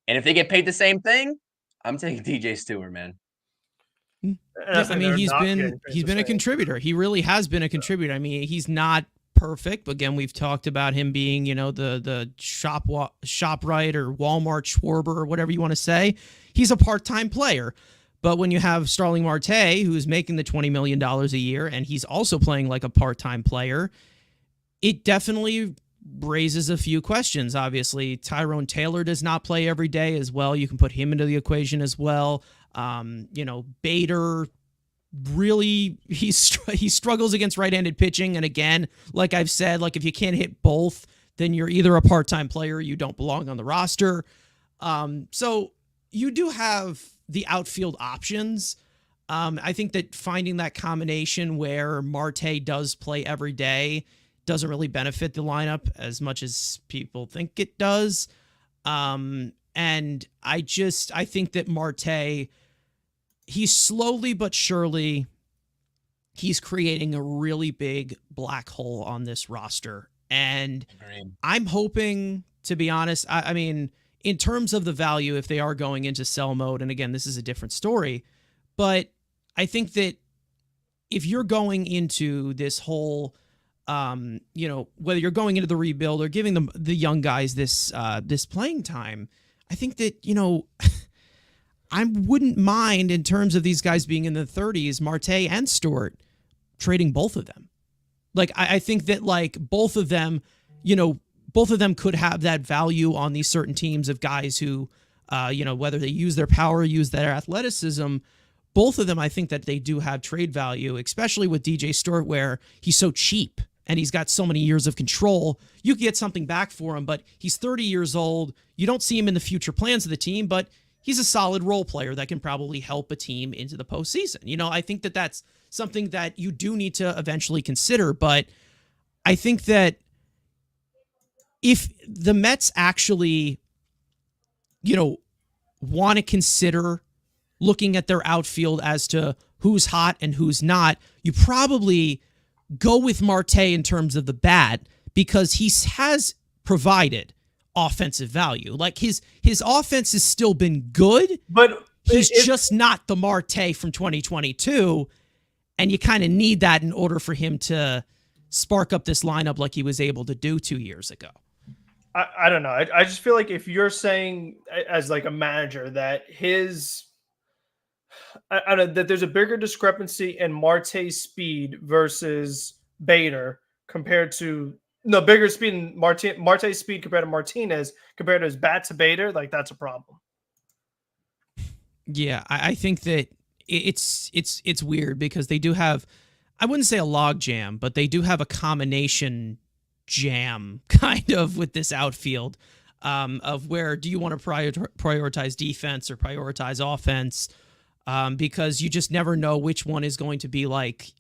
and if they get paid the same thing, I'm taking DJ Stewart, man. Yeah, I mean, he's been a contributor. He really has been a contributor. I mean, he's not perfect. Again, we've talked about him being, the ShopRite or Walmart Schwarber or whatever you want to say. He's a part-time player. But when you have Starling Marte, who's making the $20 million a year, and he's also playing like a part-time player, it definitely raises a few questions. Obviously, Tyrone Taylor does not play every day as well. You can put him into the equation as well. Bader, really, he struggles against right-handed pitching. And again, like I've said, like if you can't hit both, then you're either a part-time player or you don't belong on the roster. So you do have the outfield options. I think that finding that combination where Marte does play every day doesn't really benefit the lineup as much as people think it does. And I think that Marte, he's slowly but surely, he's creating a really big black hole on this roster. And I'm hoping, to be honest, I mean, in terms of the value, if they are going into sell mode, and again, this is a different story, but I think that if you're going into this whole, whether you're going into the rebuild or giving them the young guys this playing time, I think that, I wouldn't mind, in terms of these guys being in the 30s, Marte and Stewart, trading both of them. Like, I think that, like, both of them could have that value on these certain teams of guys who, whether they use their power, use their athleticism, both of them, I think that they do have trade value, especially with DJ Stewart, where he's so cheap and he's got so many years of control. You can get something back for him, but he's 30 years old. You don't see him in the future plans of the team, but he's a solid role player that can probably help a team into the postseason. I think that that's something that you do need to eventually consider, but I think that if the Mets actually, want to consider looking at their outfield as to who's hot and who's not, you probably go with Marte in terms of the bat, because he has provided offensive value. Like his offense has still been good, but he's just not the Marte from 2022. And you kind of need that in order for him to spark up this lineup like he was able to do 2 years ago. I don't know. I just feel like if you're saying as like a manager that that there's a bigger discrepancy in Marte's speed versus Bader compared to bigger speed in Marte's speed compared to Martinez compared to his bat to Bader, like that's a problem. Yeah, I think that it's weird because they do have, I wouldn't say a log jam, but they do have a combination jam kind of with this outfield of where do you want to prioritize defense or prioritize offense, because you just never know which one is going to be like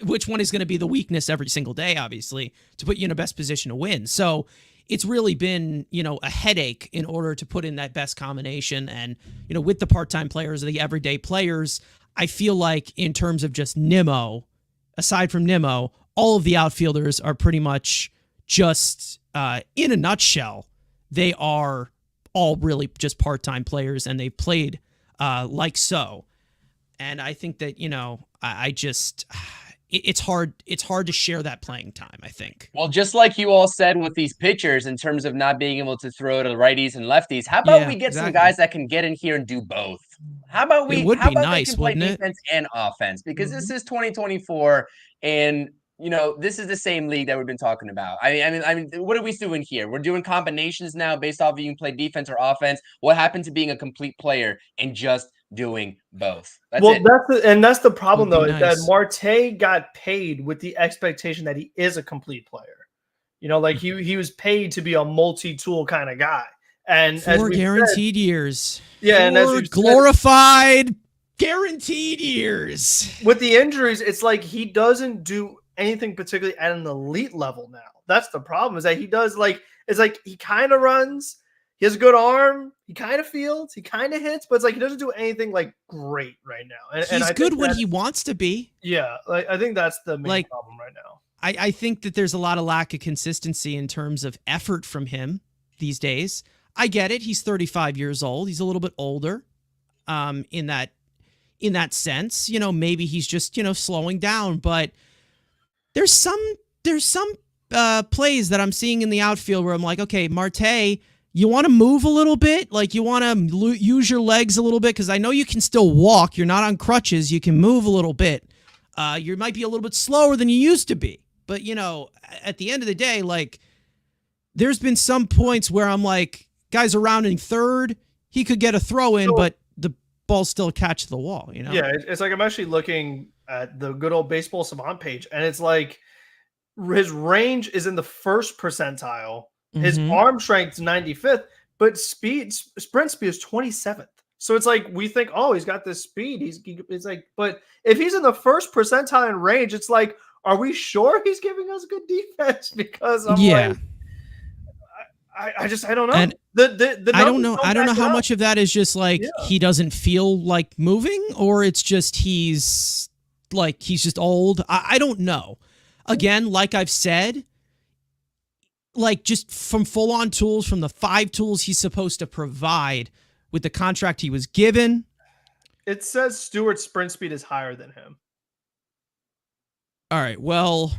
which one is going to be the weakness every single day, obviously, to put you in a best position to win. So it's really been, a headache in order to put in that best combination. And, with the part-time players or the everyday players, I feel like in terms of just Nimmo, aside from Nimmo, all of the outfielders are pretty much just, in a nutshell, they are all really just part-time players, and they've played like so. And I think that, I just it's hard to share that playing time, I think. Well, just like you all said with these pitchers in terms of not being able to throw to righties and lefties, how about we get some guys that can get in here and do both? How about it would how be about nice, they can play wouldn't it? defense and offense? Because this is 2024, and this is the same league that we've been talking about. I mean, what are we doing here? We're doing combinations now based off of you can play defense or offense. What happened to being a complete player and just doing both? That's it. That's the problem though, nice. is that Marte got paid with the expectation that he is a complete player. Like he was paid to be a multi-tool kind of guy. And 4 guaranteed years. Yeah, and as we glorified guaranteed years. With the injuries, it's like he doesn't do anything particularly at an elite level now. That's the problem, is that he does it's like he kind of runs, he has a good arm, he kind of fields, he kind of hits, but it's like he doesn't do anything great right now. And he's good when he wants to be. Yeah, I think that's the main problem right now. I think that there's a lot of lack of consistency in terms of effort from him these days. I get it. He's 35 years old. He's a little bit older in that sense. Maybe he's just, slowing down, but there's some plays that I'm seeing in the outfield where I'm like, okay, Marte, you want to move a little bit? You want to use your legs a little bit? Because I know you can still walk. You're not on crutches. You can move a little bit. You might be a little bit slower than you used to be. But, at the end of the day, there's been some points where I'm like, guys are rounding third, he could get a throw in, but the ball still catch the wall, Yeah, it's like I'm actually looking at the good old Baseball Savant page, and it's like his range is in the first percentile. His arm strength is 95th, but sprint speed is 27th. So it's like we think, oh, he's got this speed. It's like, but if he's in the first percentile in range, it's like, are we sure he's giving us good defense? Because I don't know. And I don't know. I don't know how much of that is just he doesn't feel like moving, or it's just he's just old. I don't know. Again, like I've said, just from full-on tools, from the 5 tools he's supposed to provide with the contract he was given. It says Stewart's sprint speed is higher than him. All right, well,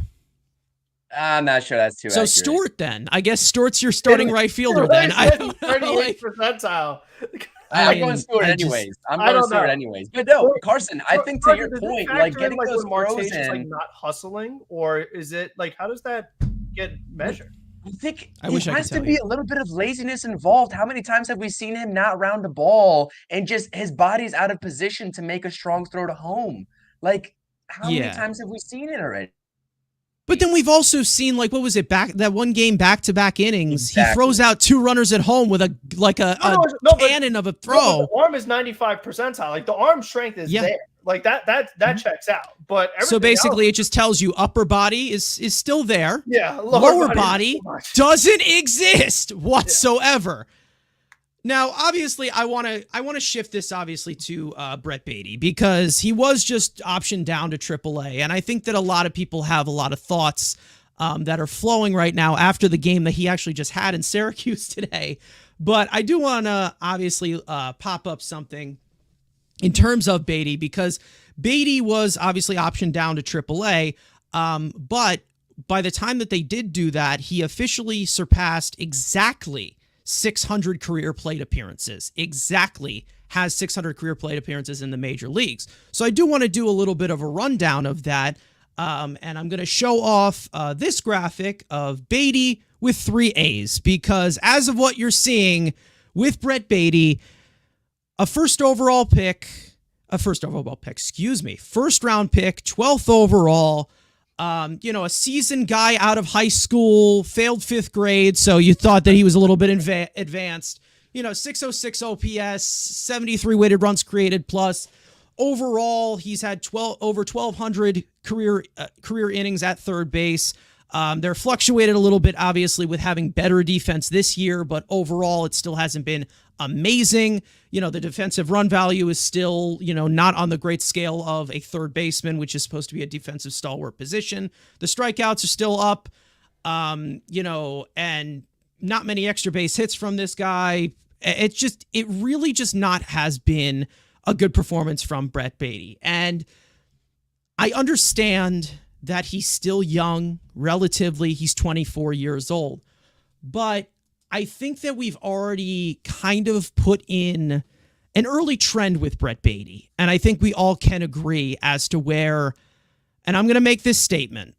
I'm not sure that's too accurate. Stewart, then. I guess Stewart's your starting right fielder, then. I don't know. 38th percentile. I'm going Stewart anyways. I'm going Stewart anyways. But no, Carson, I think to your point, getting those throws in. Not hustling, or is it how does that get measured? I think there has to be a little bit of laziness involved. How many times have we seen him not round a ball and just his body's out of position to make a strong throw to home? How many times have we seen it already? But then we've also seen what was it that one game back-to-back innings? Exactly. He throws out 2 runners at home with a cannon of a throw. The arm is 95 percentile. The arm strength is there. That checks out. But so basically, it just tells you upper body is still there. Yeah, lower body doesn't exist whatsoever. Yeah. Now, obviously, I want to shift this obviously to Brett Baty, because he was just optioned down to AAA, and I think that a lot of people have a lot of thoughts that are flowing right now after the game that he actually just had in Syracuse today. But I do want to obviously pop up something in terms of Baty, because Baty was obviously optioned down to AAA, but by the time that they did do that, he officially surpassed exactly 600 career plate appearances. Exactly has 600 career plate appearances in the major leagues. So I do want to do a little bit of a rundown of that, and I'm going to show off this graphic of Baty with 3 A's, because as of what you're seeing with Brett Baty, first round pick, 12th overall, a seasoned guy out of high school, failed 5th grade, so you thought that he was a little bit advanced. 606 OPS, 73 weighted runs created plus. Overall, he's had over 1,200 career innings at third base. They're fluctuated a little bit, obviously, with having better defense this year, but overall, it still hasn't been amazing. The defensive run value is still, not on the great scale of a third baseman, which is supposed to be a defensive stalwart position. The strikeouts are still up, and not many extra base hits from this guy. It really just not has been a good performance from Brett Baty. And I understand that he's still young, relatively. He's 24 years old. But I think that we've already kind of put in an early trend with Brett Baty. And I think we all can agree as to where, and I'm going to make this statement,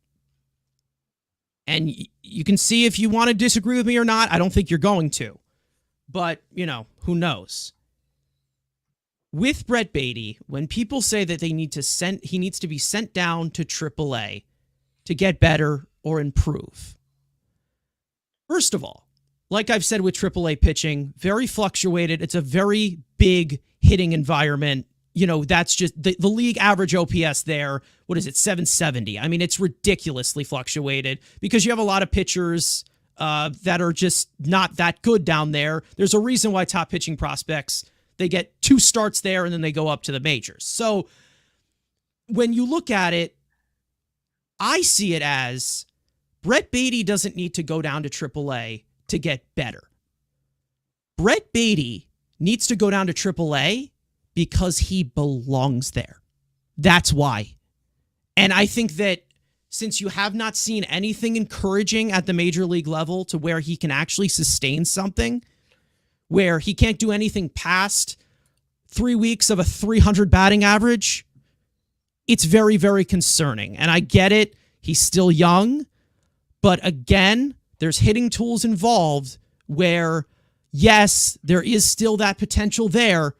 and you can see if you want to disagree with me or not. I don't think you're going to. But, who knows? With Brett Baty, when people say that he needs to be sent down to AAA to get better or improve. First of all, like I've said with AAA pitching, very fluctuated. It's a very big hitting environment. That's just the league average OPS there. What is it? 770. I mean, it's ridiculously fluctuated because you have a lot of pitchers that are just not that good down there. There's a reason why top pitching prospects, they get 2 starts there and then they go up to the majors. So when you look at it, I see it as Brett Baty doesn't need to go down to AAA to get better. Brett Baty needs to go down to AAA because he belongs there. That's why. And I think that since you have not seen anything encouraging at the major league level to where he can actually sustain something, where he can't do anything past 3 weeks of a 300 batting average, it's very, very concerning. And I get it. He's still young. But again, there's hitting tools involved where, yes, there is still that potential there,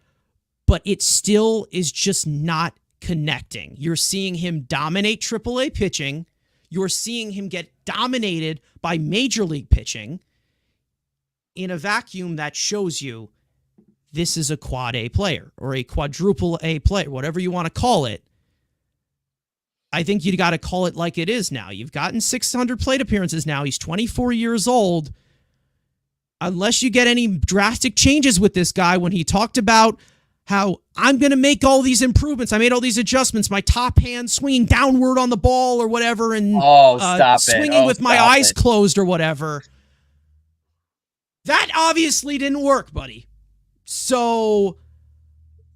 but it still is just not connecting. You're seeing him dominate AAA pitching. You're seeing him get dominated by major league pitching in a vacuum that shows you this is a quad A player or a quadruple A player, whatever you want to call it. I think you got to call it like it is now. You've gotten 600 plate appearances now. He's 24 years old. Unless you get any drastic changes with this guy when he talked about how I'm going to make all these improvements. I made all these adjustments. My top hand swinging downward on the ball or whatever and swinging with my eyes closed or whatever. That obviously didn't work, buddy. So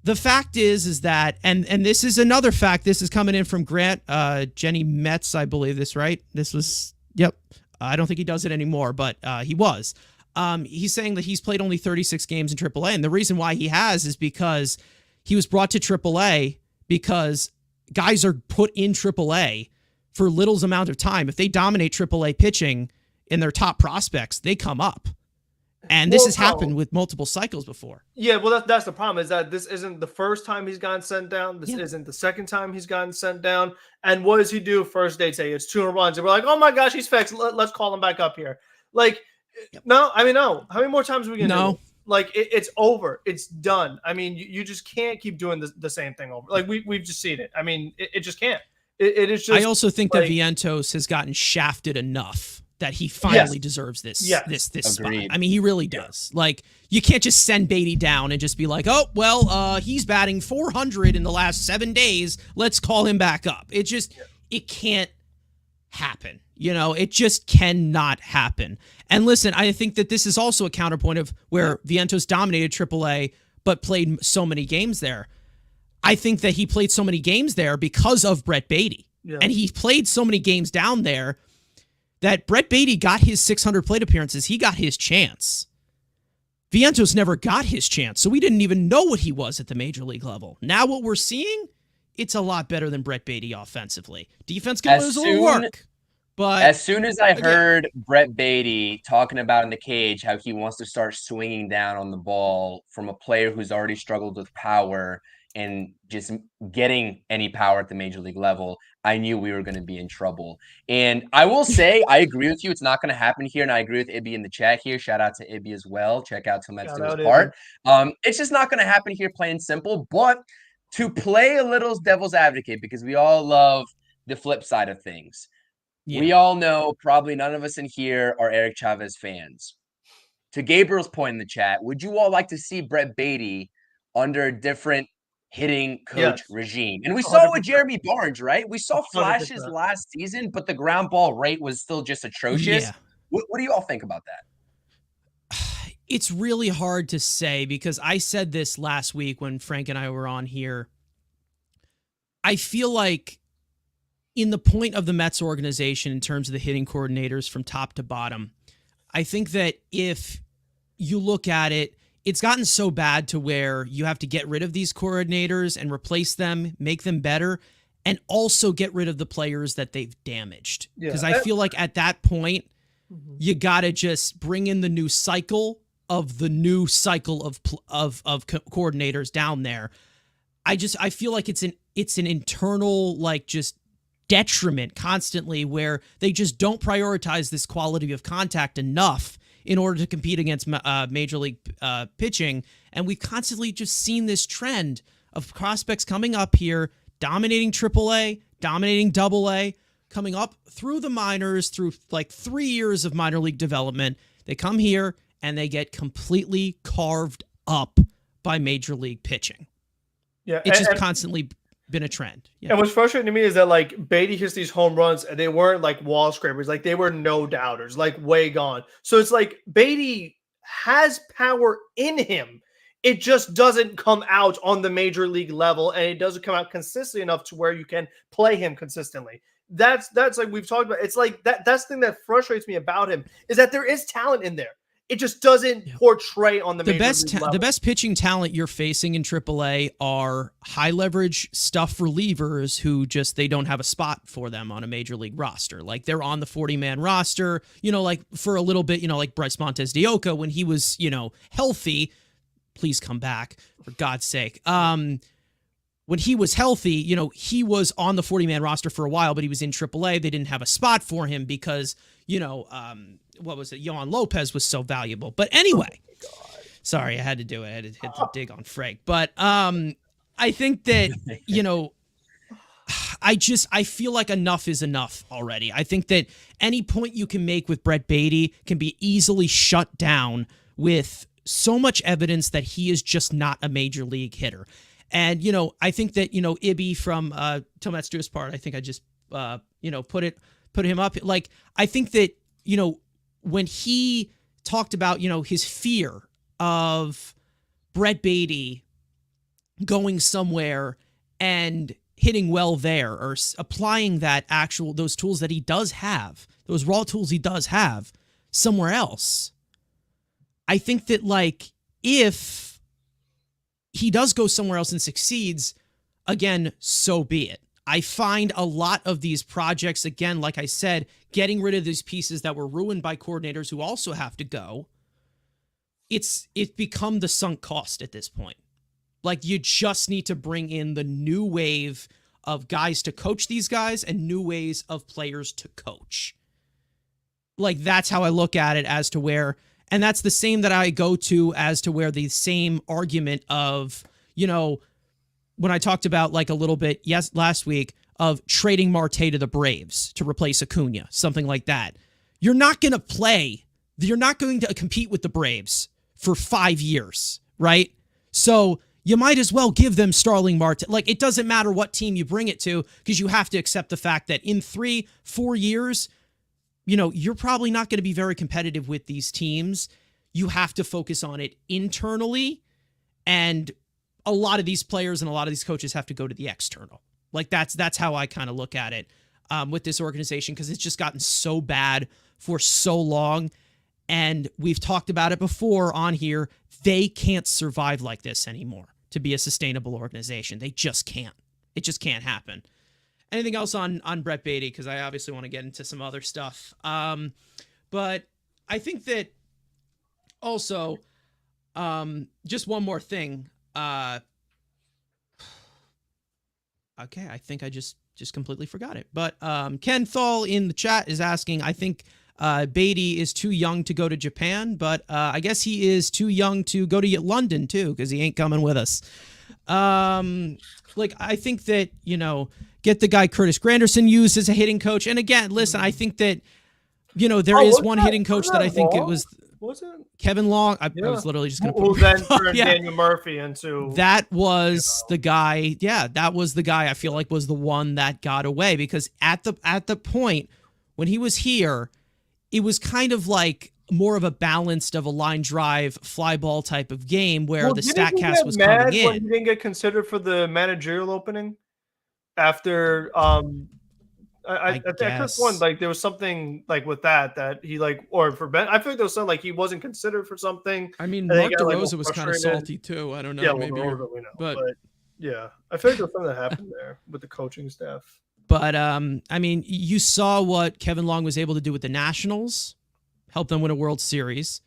the fact is that, and this is another fact, this is coming in from Grant, Jenny Metz, I believe this, right? This was, yep. I don't think he does it anymore, but he was. He's saying that he's played only 36 games in AAA, and the reason why he has is because he was brought to AAA because guys are put in AAA for little amount of time. If they dominate AAA pitching in their top prospects, they come up. And this has happened with multiple cycles before. Yeah, well, that's the problem is that this isn't the first time he's gotten sent down. This isn't the second time he's gotten sent down. And what does he do first day? Say it's 2 runs. And we're like, oh my gosh, he's fixed. Let's call him back up here. Like, no. How many more times are we going to do? Like, it's over. It's done. I mean, you just can't keep doing the same thing over. Like, we've just seen it. I mean, it just can't. It is just. I also think that Vientos has gotten shafted enough that he finally deserves this spot. I mean, he really does. Like, you can't just send Baty down and just be like, oh, well, he's batting 400 in the last 7 days. Let's call him back up. It just, it can't happen. It just cannot happen. And listen, I think that this is also a counterpoint of where Vientos dominated AAA, but played so many games there. I think that he played so many games there because of Brett Baty. Yeah. And he played so many games down there that Brett Baty got his 600 plate appearances. He got his chance. Vientos never got his chance, so we didn't even know what he was at the major league level. Now what we're seeing, it's a lot better than Brett Baty offensively. Defense can lose a little work. But as soon as I heard Brett Baty talking about in the cage how he wants to start swinging down on the ball from a player who's already struggled with power and just getting any power at the major league level, I knew we were going to be in trouble. And I will say, I agree with you. It's not going to happen here. And I agree with Ibby in the chat here. Shout out to Ibby as well. Check out Till Mets Do His Part. It's just not going to happen here, plain and simple. But to play a little devil's advocate, because we all love the flip side of things. Yeah. We all know probably none of us in here are Eric Chavez fans. To Gabriel's point in the chat, would you all like to see Brett Baty under a different hitting coach regime? And we saw 100%. With Jeremy Barnes, right? We saw flashes 100%. Last season, but the ground ball rate was still just atrocious. Yeah. What do you all think about that? It's really hard to say because I said this last week when Frank and I were on here. I feel like in the point of the Mets organization in terms of the hitting coordinators from top to bottom, I think that if you look at it, it's gotten so bad to where you have to get rid of these coordinators and replace them, make them better, and also get rid of the players that they've damaged. Because I feel like at that point, you got to just bring in the new cycle of coordinators down there. I feel like it's an internal like just detriment constantly where they just don't prioritize this quality of contact enough in order to compete against major league pitching. And we've constantly just seen this trend of prospects coming up here, dominating AAA, dominating AA, coming up through the minors, through like 3 years of minor league development. They come here and they get completely carved up by major league pitching. Yeah, it's just constantly been a trend. Yeah. And what's frustrating to me is that like Baty hits these home runs and they weren't like wall scrapers, like they were no doubters, like way gone. So it's like Baty has power in him. It just doesn't come out on the major league level, and it doesn't come out consistently enough to where you can play him consistently. That's like we've talked about. It's like that's the thing that frustrates me about him is that there is talent in there. It just doesn't portray on the major league level. The best pitching talent you're facing in AAA are high leverage stuff relievers who just they don't have a spot for them on a major league roster. Like they're on the 40-man roster, like for a little bit, like Bryce Montes de Oca when he was, healthy. Please come back for God's sake. When he was healthy, he was on the 40-man roster for a while, but he was in AAA. They didn't have a spot for him because, what was it? Yohan Lopez was so valuable. But anyway, sorry, I had to do it. I had to hit the dig on Frank. But I think that, I feel like enough is enough already. I think that any point you can make with Brett Baty can be easily shut down with so much evidence that he is just not a major league hitter. And, I think that, Ibby from Tometsu's part, I think I just, put him up. Like, I think that, when he talked about, his fear of Brett Baty going somewhere and hitting well there or applying those tools that he does have, those raw tools he does have somewhere else. I think that like, if he does go somewhere else and succeeds, again, so be it. I find a lot of these projects, again, like I said, getting rid of these pieces that were ruined by coordinators who also have to go, it's become the sunk cost at this point. Like, you just need to bring in the new wave of guys to coach these guys and new ways of players to coach. Like, that's how I look at it as to where, and that's the same that I go to as to where the same argument of, when I talked about like a little bit last week of trading Marte to the Braves to replace Acuna, something like that. You're not going to compete with the Braves for 5 years, right? So you might as well give them Starling Marte. Like, it doesn't matter what team you bring it to because you have to accept the fact that in 3-4 years, you're probably not going to be very competitive with these teams. You have to focus on it internally, and a lot of these players and a lot of these coaches have to go to the external. Like that's how I kind of look at it with this organization, because it's just gotten so bad for so long. And we've talked about it before on here. They can't survive like this anymore to be a sustainable organization. They just can't. It just can't happen. Anything else on Brett Baty? Because I obviously want to get into some other stuff. But I think that also just one more thing. Okay, I think I just completely forgot it. But Ken Thal in the chat is asking, I think Baty is too young to go to Japan, but I guess he is too young to go to London too, because he ain't coming with us. I think that, get the guy Curtis Granderson used as a hitting coach. And again, listen, I think that, there is one hitting coach that I think it was Kevin Long. I was literally just going to put then turned Daniel Murphy into. That was the guy. Yeah, that was the guy I feel like was the one that got away, because at the point when he was here, it was kind of like more of a balanced of a line drive fly ball type of game where the didn't he StatCast get was mad coming when in. he didn't get considered for the managerial opening after I could have sworn guess. like there was something like with that he like, or for Ben, I feel like there was something like he wasn't considered for something. I mean, And then he Mark got, like, DeRosa was kind of frustrated. salty too. I don't know. Yeah, well, maybe Rosa, we know, but yeah, I feel like there was something that happened there with the coaching staff. But I mean, you saw what Kevin Long was able to do with the Nationals, help them win a World Series.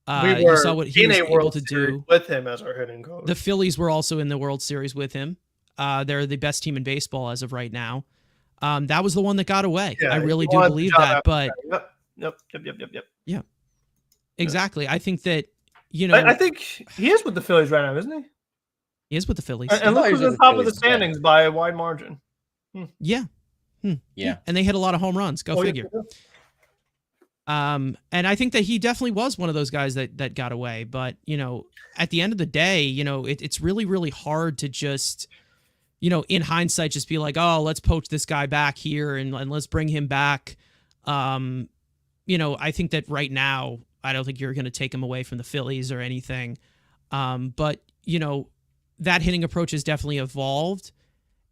You saw what he was able to do with him as our hitting coach. The Phillies were also in the World Series with him. They're the best team in baseball as of right now. That was the one that got away. Yeah, I really do believe that. But yep. Yeah, exactly. I think that I think he is with the Phillies right now, isn't he? He is with the Phillies. And look who's on top of the standings by a wide margin. Yeah. Yeah. And they hit a lot of home runs. Go figure. And I think that he definitely was one of those guys that got away. But, at the end of the day, it's really, really hard to just, in hindsight, just be like, oh, let's poach this guy back here and let's bring him back. I think that right now, I don't think you're going to take him away from the Phillies or anything. But, that hitting approach has definitely evolved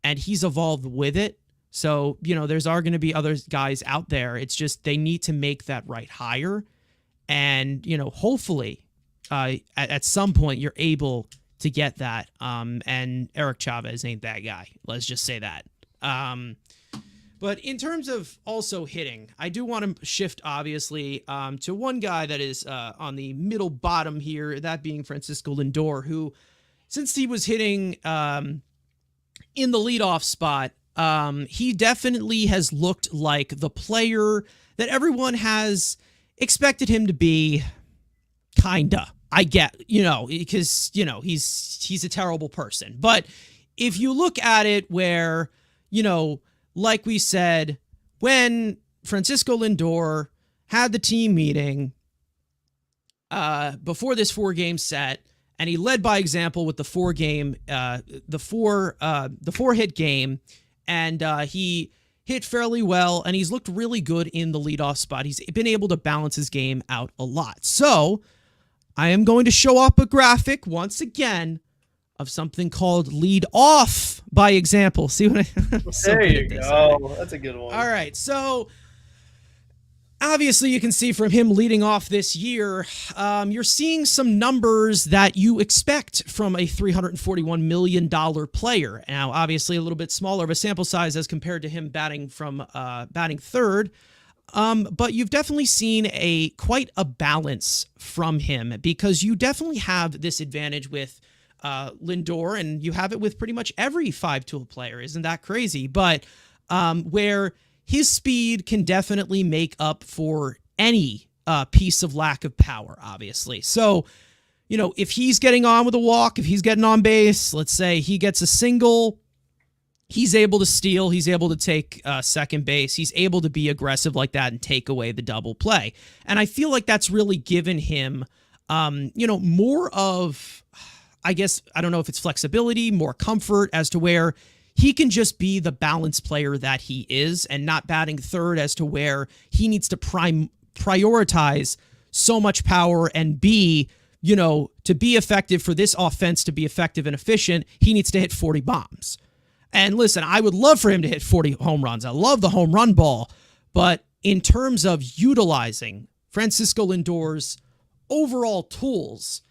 and he's evolved with it. So, there's going to be other guys out there. It's just they need to make that right hire. And, hopefully at some point you're able to get that. And Eric Chavez ain't that guy. Let's just say that. But in terms of also hitting, I do want to shift, obviously, to one guy that is on the middle bottom here, that being Francisco Lindor, who, since he was hitting in the leadoff spot, he definitely has looked like the player that everyone has expected him to be, kinda. I get, because, he's a terrible person. But if you look at it where, like we said, when Francisco Lindor had the team meeting before this 4-game set, and he led by example with the 4-hit game, and he hit fairly well, and he's looked really good in the leadoff spot. He's been able to balance his game out a lot. So I am going to show up a graphic once again of something called lead off by example. See what there you go. That's a good one. All right. So obviously you can see from him leading off this year, you're seeing some numbers that you expect from a $341 million player. Now, obviously a little bit smaller of a sample size as compared to him batting third. But you've definitely seen quite a balance from him because you definitely have this advantage with Lindor, and you have it with pretty much every 5-tool player. Isn't that crazy? But where his speed can definitely make up for any piece of lack of power, obviously. So, if he's getting on with a walk, if he's getting on base, let's say he gets a single, he's able to steal, he's able to take second base, he's able to be aggressive like that and take away the double play. And I feel like that's really given him, more of, I guess, I don't know if it's flexibility, more comfort as to where he can just be the balanced player that he is and not batting third as to where he needs to prioritize so much power and be, to be effective for this offense, to be effective and efficient, he needs to hit 40 bombs. And listen, I would love for him to hit 40 home runs. I love the home run ball. But in terms of utilizing Francisco Lindor's overall tools,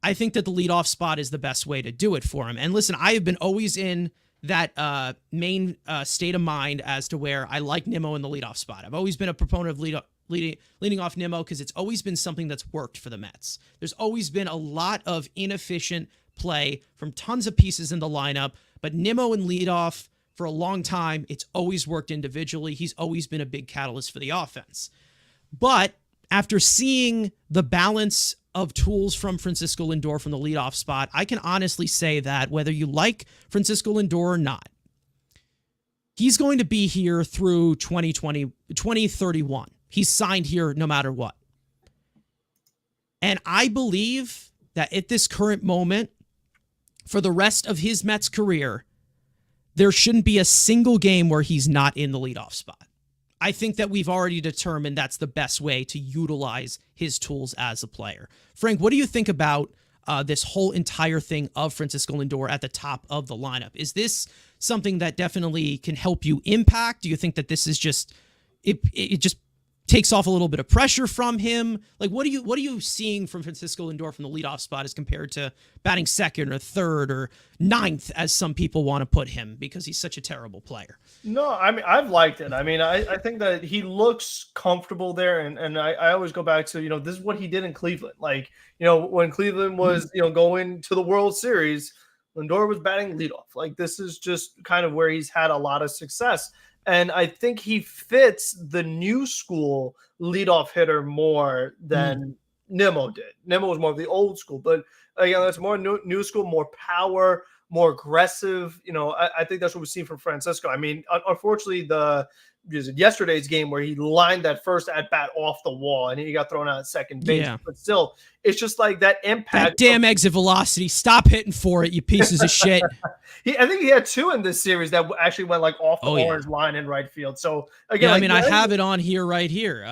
I think that the leadoff spot is the best way to do it for him. And listen, I have been always in that main state of mind as to where I like Nimmo in the leadoff spot. I've always been a proponent of leading off Nimmo because it's always been something that's worked for the Mets. There's always been a lot of inefficient play from tons of pieces in the lineup, but Nimmo in leadoff for a long time, it's always worked individually. He's always been a big catalyst for the offense. But after seeing the balance of tools from Francisco Lindor from the leadoff spot, I can honestly say that whether you like Francisco Lindor or not, he's going to be here through 2031. He's signed here no matter what. And I believe that at this current moment, for the rest of his Mets career, there shouldn't be a single game where he's not in the leadoff spot. I think that we've already determined that's the best way to utilize his tools as a player. Frank, what do you think about this whole entire thing of Francisco Lindor at the top of the lineup? Is this something that definitely can help you impact? Do you think that this is just it just takes off a little bit of pressure from him? Like, what are you seeing from Francisco Lindor from the leadoff spot as compared to batting second or third or ninth, as some people want to put him, because he's such a terrible player? No, I mean, I've liked it. I mean, I think that he looks comfortable there. And I always go back to, this is what he did in Cleveland. Like, when Cleveland was, going to the World Series, Lindor was batting leadoff. Like, this is just kind of where he's had a lot of success. And I think he fits the new school leadoff hitter more than Nimmo did. Nimmo was more of the old school, but again, that's more new school, more power, more aggressive. I think that's what we've seen from Francisco. I mean, unfortunately, yesterday's game where he lined that first at bat off the wall and he got thrown out at second base. Yeah. But still, it's just like that impact. That damn exit velocity. Stop hitting for it, you pieces of shit. I think he had two in this series that actually went like off the orange line in right field. So again, I mean, I have it on here right here.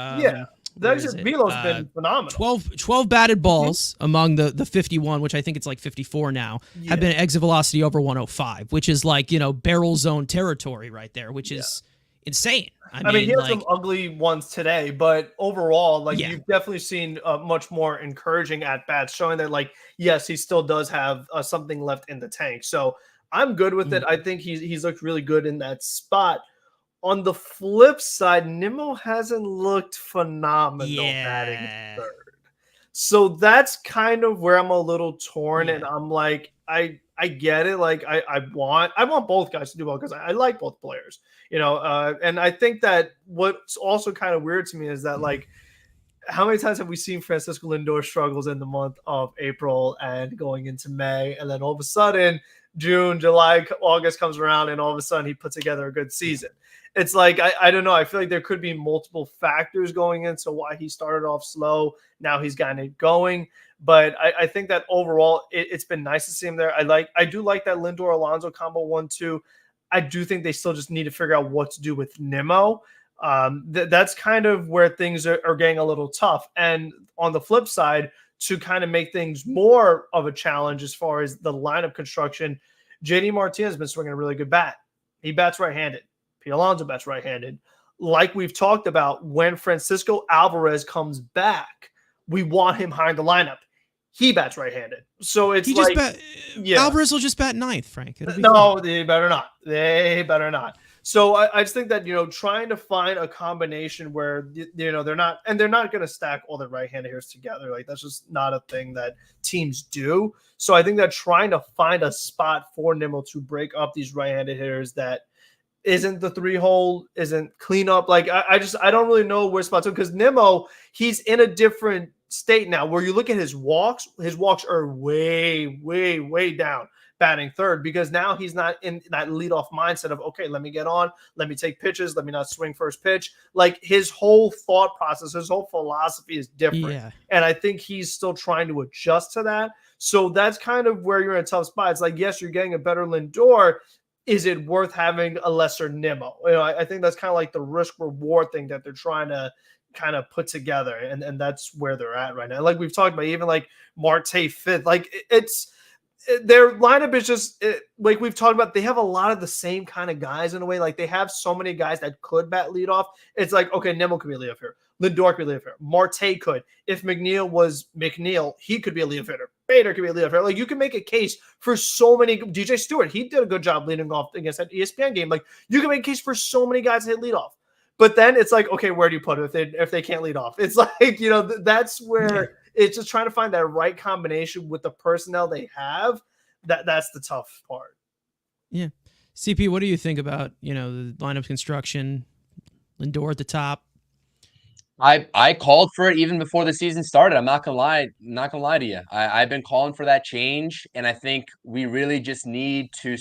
Velo's been phenomenal. 12 batted balls among the 51, which I think it's like 54 now, have been exit velocity over 105, which is like, barrel zone territory right there, which is insane. I mean, he had some ugly ones today, but overall, you've definitely seen much more encouraging at bats, showing that, yes, he still does have something left in the tank. So I'm good with it. I think he's looked really good in that spot. On the flip side, Nimmo hasn't looked phenomenal batting third. So that's kind of where I'm a little torn, and I'm like, I get it. Like, I want both guys to do well because I like both players, and I think that what's also kind of weird to me is that, how many times have we seen Francisco Lindor struggles in the month of April and going into May, and then all of a sudden June, July, August comes around, and all of a sudden he puts together a good season. It's like, I don't know. I feel like there could be multiple factors going into why he started off slow. Now he's gotten it going. But I think that overall it's been nice to see him there. I do like that Lindor-Alonso combo 1-2. I do think they still just need to figure out what to do with Nimmo. That's kind of where things are getting a little tough. And on the flip side, to kind of make things more of a challenge as far as the lineup construction, JD Martinez has been swinging a really good bat. He bats right-handed. Pete Alonso bats right-handed. Like we've talked about, when Francisco Alvarez comes back, we want him high in the lineup. He bats right-handed. So it's Alvarez will just bat ninth, Frank. No, they better not. They better not. So I just think that, trying to find a combination where, they're not going to stack all the right-handed hitters together. Like, that's just not a thing that teams do. So I think that trying to find a spot for Nimmo to break up these right-handed hitters that isn't the 3-hole, isn't cleanup. Like, I don't really know where spots are, because Nimmo, he's in a different state now where you look at his walks are way, way, way down batting third, because now he's not in that leadoff mindset of, okay, let me get on, let me take pitches, let me not swing first pitch. Like, his whole thought process, his whole philosophy is different. Yeah. And I think he's still trying to adjust to that. So that's kind of where you're in a tough spot. It's like, yes, you're getting a better Lindor. Is it worth having a lesser Nimmo? I think that's kind of like the risk reward thing that they're trying to kind of put together. And that's where they're at right now. Like we've talked about, even like Marte fifth, like their lineup is just like we've talked about. They have a lot of the same kind of guys in a way. Like, they have so many guys that could bat leadoff. It's like, okay, Nimmo could be a leadoff hitter. Lindor could be a leadoff hitter. Marte could. If McNeil was McNeil, he could be a leadoff hitter. Bader could be a leadoff hitter. Like, you can make a case for so many. DJ Stewart, he did a good job leading off against that ESPN game. Like, you can make a case for so many guys that hit leadoff. But then it's like, okay, where do you put it if they can't lead off? It's like, that's where it's just trying to find that right combination with the personnel they have. That's the tough part. Yeah. CP, what do you think about, the lineup construction, Lindor at the top? I called for it even before the season started. I'm not gonna lie to you. I've been calling for that change, and I think we really just need to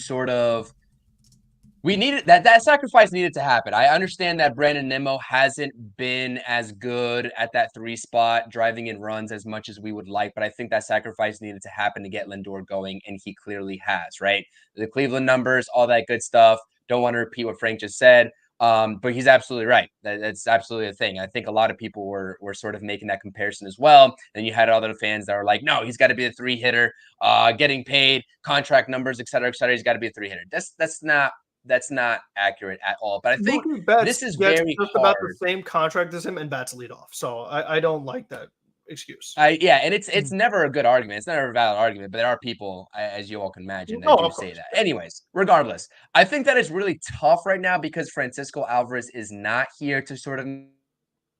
that sacrifice needed to happen. I understand that Brandon Nimmo hasn't been as good at that 3 spot, driving in runs as much as we would like, but I think that sacrifice needed to happen to get Lindor going, and he clearly has, right? The Cleveland numbers, all that good stuff. Don't want to repeat what Frank just said. But he's absolutely right. That's absolutely a thing. I think a lot of people were sort of making that comparison as well. And you had other fans that were like, no, he's got to be a 3-hitter, getting paid, contract numbers, et cetera, et cetera. He's got to be a 3-hitter. That's not accurate at all. But I think this is very just hard. about the same contract as him and bats lead off. So I don't like that excuse. Yeah, and it's never a good argument. It's never a valid argument, but there are people, as you all can imagine, that do say that. Anyways, regardless, I think that is really tough right now because Francisco Alvarez is not here to sort of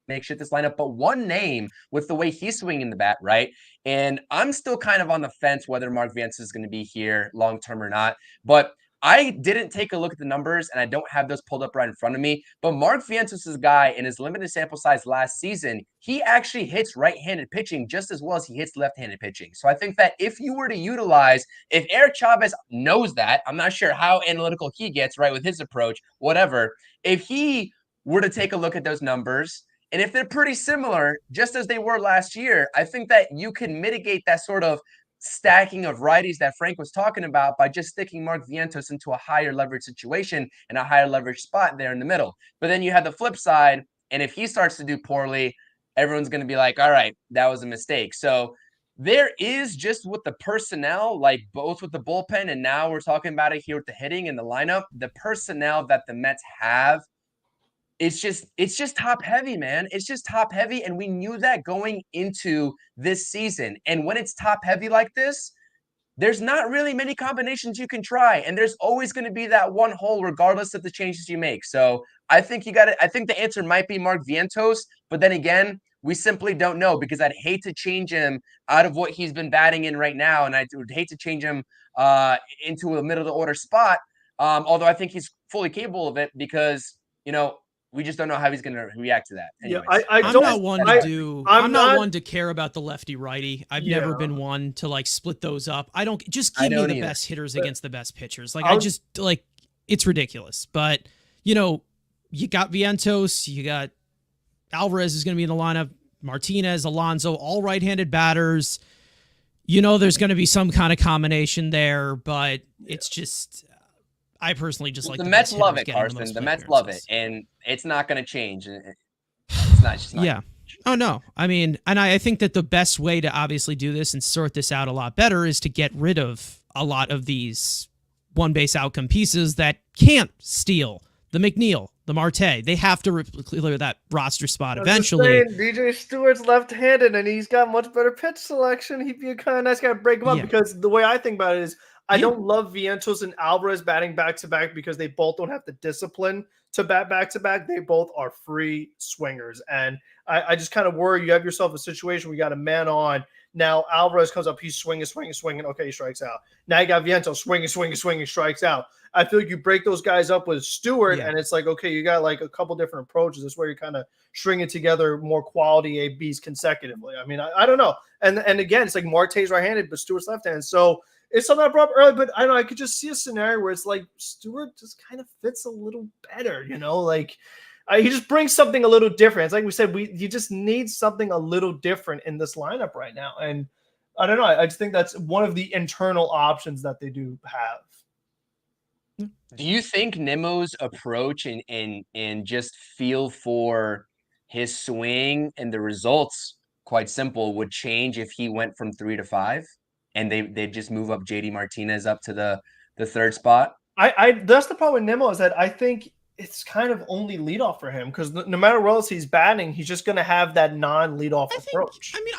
make shit this lineup, but one name with the way he's swinging the bat, right? And I'm still kind of on the fence whether Mark Vientos is going to be here long term or not, but I didn't take a look at the numbers, and I don't have those pulled up right in front of me. But Mark Vientos' guy, in his limited sample size last season, he actually hits right-handed pitching just as well as he hits left-handed pitching. So I think that if you were to utilize, if Eric Chavez knows that, I'm not sure how analytical he gets, right, with his approach, whatever. If he were to take a look at those numbers, and if they're pretty similar, just as they were last year, I think that you can mitigate that sort of stacking of righties that Frank was talking about by just sticking Mark Vientos into a higher leverage situation and a higher leverage spot there in the middle. But then you have the flip side, and if he starts to do poorly, everyone's going to be like, all right, that was a mistake. So there is just with the personnel, like both with the bullpen, and now we're talking about it here with the hitting and the lineup, the personnel that the Mets have, it's just top heavy, man. It's just top heavy. And we knew that going into this season. And when it's top heavy like this, there's not really many combinations you can try. And there's always going to be that one hole, regardless of the changes you make. So I think I think the answer might be Mark Vientos. But then again, we simply don't know because I'd hate to change him out of what he's been batting in right now. And I would hate to change him into a middle of the order spot. Although I think he's fully capable of it because, we just don't know how he's going to react to that. Anyways. Yeah, I'm not one to care about the lefty righty. I've never been one to like split those up. I don't just give me the best hitters against the best pitchers. Like it's ridiculous. But you got Vientos, you got Alvarez is going to be in the lineup, Martinez, Alonso, all right-handed batters. There's going to be some kind of combination there, but it's just. I personally just like the Mets love it, Carson. The Mets love it, and it's not going to change. It's not just yeah. Oh no, I mean, and I think that the best way to obviously do this and sort this out a lot better is to get rid of a lot of these one base outcome pieces that can't steal the McNeil, the Marte. They have to clear that roster spot eventually. DJ Stewart's left-handed, and he's got much better pitch selection. He'd be a kind of nice guy to break him up because the way I think about it is. I don't love Vientos and Alvarez batting back-to-back because they both don't have the discipline to bat back-to-back. They both are free swingers. And I just kind of worry you have yourself a situation where you got a man on. Now Alvarez comes up, he's swinging. Okay, he strikes out. Now you got Vientos swinging, strikes out. I feel like you break those guys up with Stewart, and it's like, okay, you got like a couple different approaches. This way you're kind of stringing together more quality ABs consecutively. I mean, I don't know. And again, it's like Marte's right-handed, but Stewart's left-handed. So it's something I brought up early, but I don't know. I could just see a scenario where it's like Stewart just kind of fits a little better, like he just brings something a little different. It's like we said, you just need something a little different in this lineup right now. And I don't know. I just think that's one of the internal options that they do have. Do you think Nimmo's approach and just feel for his swing and the results, quite simple, would change if he went from 3 to 5? And they just move up JD Martinez up to the third spot? I that's the problem with Nimmo is that I think it's kind of only leadoff for him because no matter where else he's batting, he's just going to have that non-leadoff approach. I mean,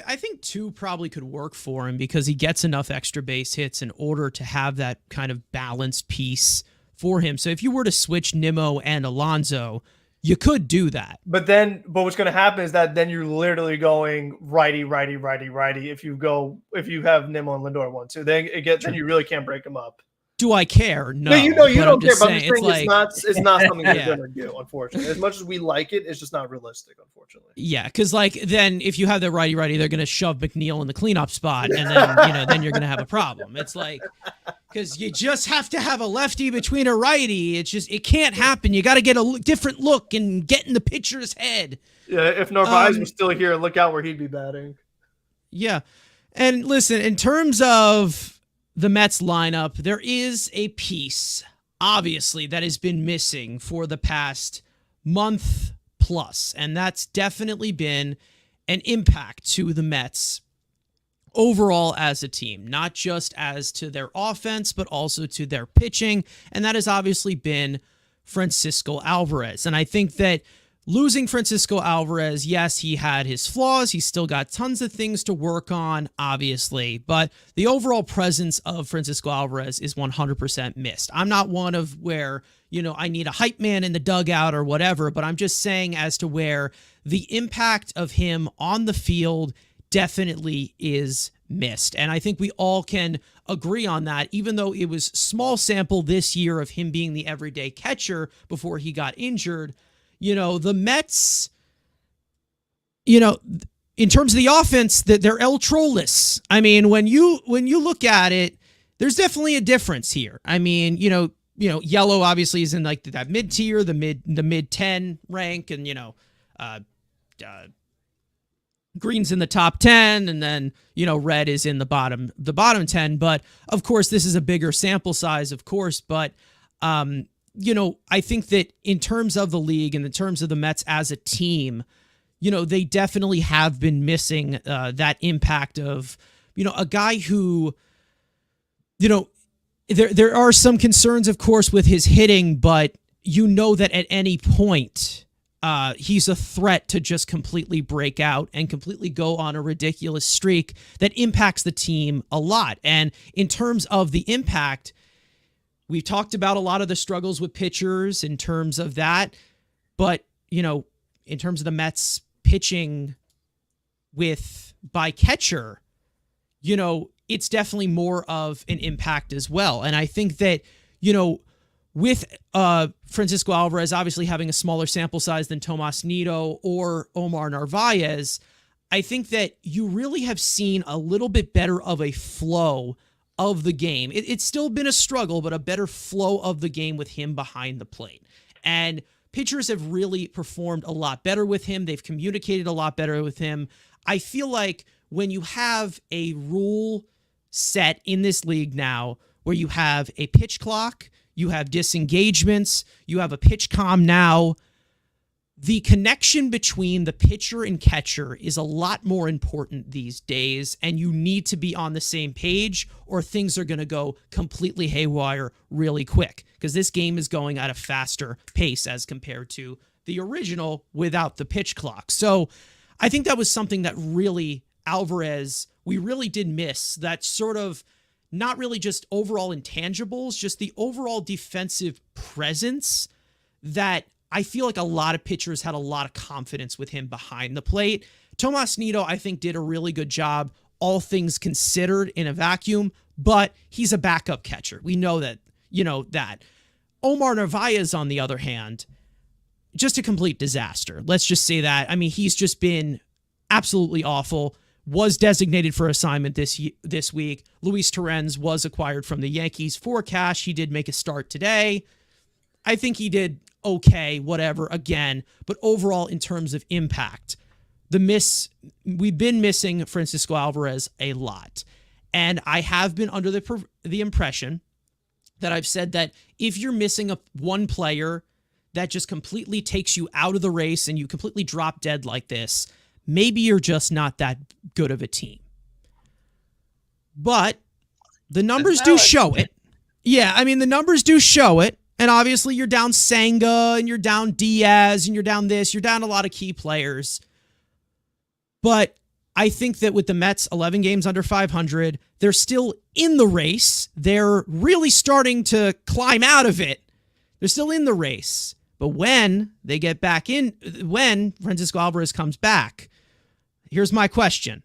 I think 2 probably could work for him because he gets enough extra base hits in order to have that kind of balanced piece for him. So if you were to switch Nimmo and Alonso, you could do that. But what's going to happen is that then you're literally going righty. If you have Nimmo and Lindor 1-2, then you really can't break them up. Do I care? No, you don't care. But I'm just saying it's not something you're going to do, unfortunately. As much as we like it, it's just not realistic, unfortunately. Yeah, because then if you have the righty, they're going to shove McNeil in the cleanup spot, and then then you're going to have a problem. It's like because you just have to have a lefty between a righty. It can't happen. You got to get a different look and get in the pitcher's head. Yeah, if Narvaez was still here, look out where he'd be batting. Yeah, and listen, in terms of the Mets lineup, there is a piece obviously, that has been missing for the past month plus, and that's definitely been an impact to the Mets overall as a team, not just as to their offense, but also to their pitching, and that has obviously been Francisco Alvarez. And I think that losing Francisco Alvarez, yes, he had his flaws. He's still got tons of things to work on, obviously. But the overall presence of Francisco Alvarez is 100% missed. I'm not one of where, I need a hype man in the dugout or whatever, but I'm just saying as to where the impact of him on the field definitely is missed. And I think we all can agree on that, even though it was small sample this year of him being the everyday catcher before he got injured. The Mets, in terms of the offense, that they're El Trollless. I mean, when you look at it, there's definitely a difference here. I mean, Yellow obviously is in like that mid tier, the mid 10 rank, and Green's in the top 10, and then Red is in the bottom 10. But of course, this is a bigger sample size, of course, but I think that in terms of the league and in terms of the Mets as a team, they definitely have been missing that impact of, a guy who, there are some concerns, of course, with his hitting, but that at any point, he's a threat to just completely break out and completely go on a ridiculous streak that impacts the team a lot. And in terms of the impact, we've talked about a lot of the struggles with pitchers in terms of that, but, in terms of the Mets pitching by catcher, it's definitely more of an impact as well. And I think that, with Francisco Alvarez obviously having a smaller sample size than Tomas Nido or Omar Narvaez, I think that you really have seen a little bit better of a flow of the game. It's still been a struggle, but a better flow of the game with him behind the plate. And pitchers have really performed a lot better with him. They've communicated a lot better with him. I feel like when you have a rule set in this league now where you have a pitch clock, you have disengagements, you have a pitch comm now, the connection between the pitcher and catcher is a lot more important these days, and you need to be on the same page or things are going to go completely haywire really quick, because this game is going at a faster pace as compared to the original without the pitch clock. So I think that was something that really Alvarez, we really did miss, that sort of not really just overall intangibles, just the overall defensive presence that I feel like a lot of pitchers had a lot of confidence with him behind the plate. Tomas Nido, I think, did a really good job, all things considered, in a vacuum, but he's a backup catcher. We know that, that. Omar Narvaez, on the other hand, just a complete disaster. Let's just say that. I mean, he's just been absolutely awful. Was designated for assignment this week. Luis Torrens was acquired from the Yankees for cash. He did make a start today. I think he did okay, whatever, again. But overall, in terms of impact, we've been missing Francisco Alvarez a lot. And I have been under the impression that I've said that if you're missing one player that just completely takes you out of the race and you completely drop dead like this, maybe you're just not that good of a team. But the numbers do show it. Yeah, I mean, the numbers do show it. And obviously you're down Senga and you're down Diaz and you're down this. You're down a lot of key players. But I think that with the Mets 11 games under 500, they're still in the race. They're really starting to climb out of it. They're still in the race. But when they get back in, when Francisco Alvarez comes back, here's my question.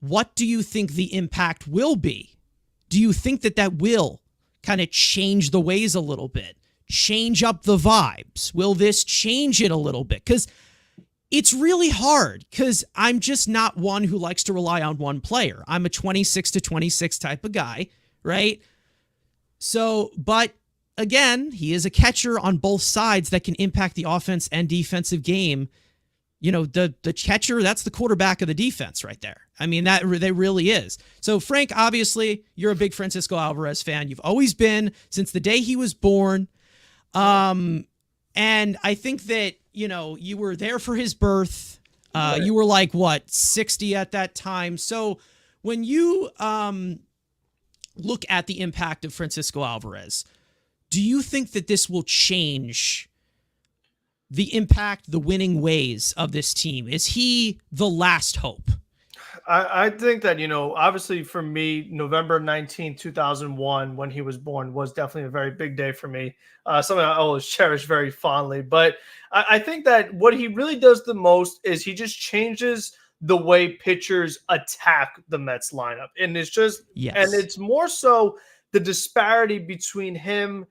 What do you think the impact will be? Do you think that will kind of change the ways a little bit? Change up the vibes? Will this change it a little bit? Because it's really hard, because I'm just not one who likes to rely on one player. I'm a 26 to 26 type of guy, right? So, but again, he is a catcher on both sides that can impact the offense and defensive game the catcher, that's the quarterback of the defense right there. I mean, they really is. So Frank, obviously you're a big Francisco Alvarez fan. You've always been since the day he was born. And I think that, you were there for his birth. You were like, 60 at that time. So when you look at the impact of Francisco Alvarez, do you think that this will change the impact, the winning ways of this team? Is he the last hope? I think that, obviously for me, November 19th, 2001, when he was born, was definitely a very big day for me. Something I always cherish very fondly. But I think that what he really does the most is he just changes the way pitchers attack the Mets lineup. And it's just, and it's more so the disparity between him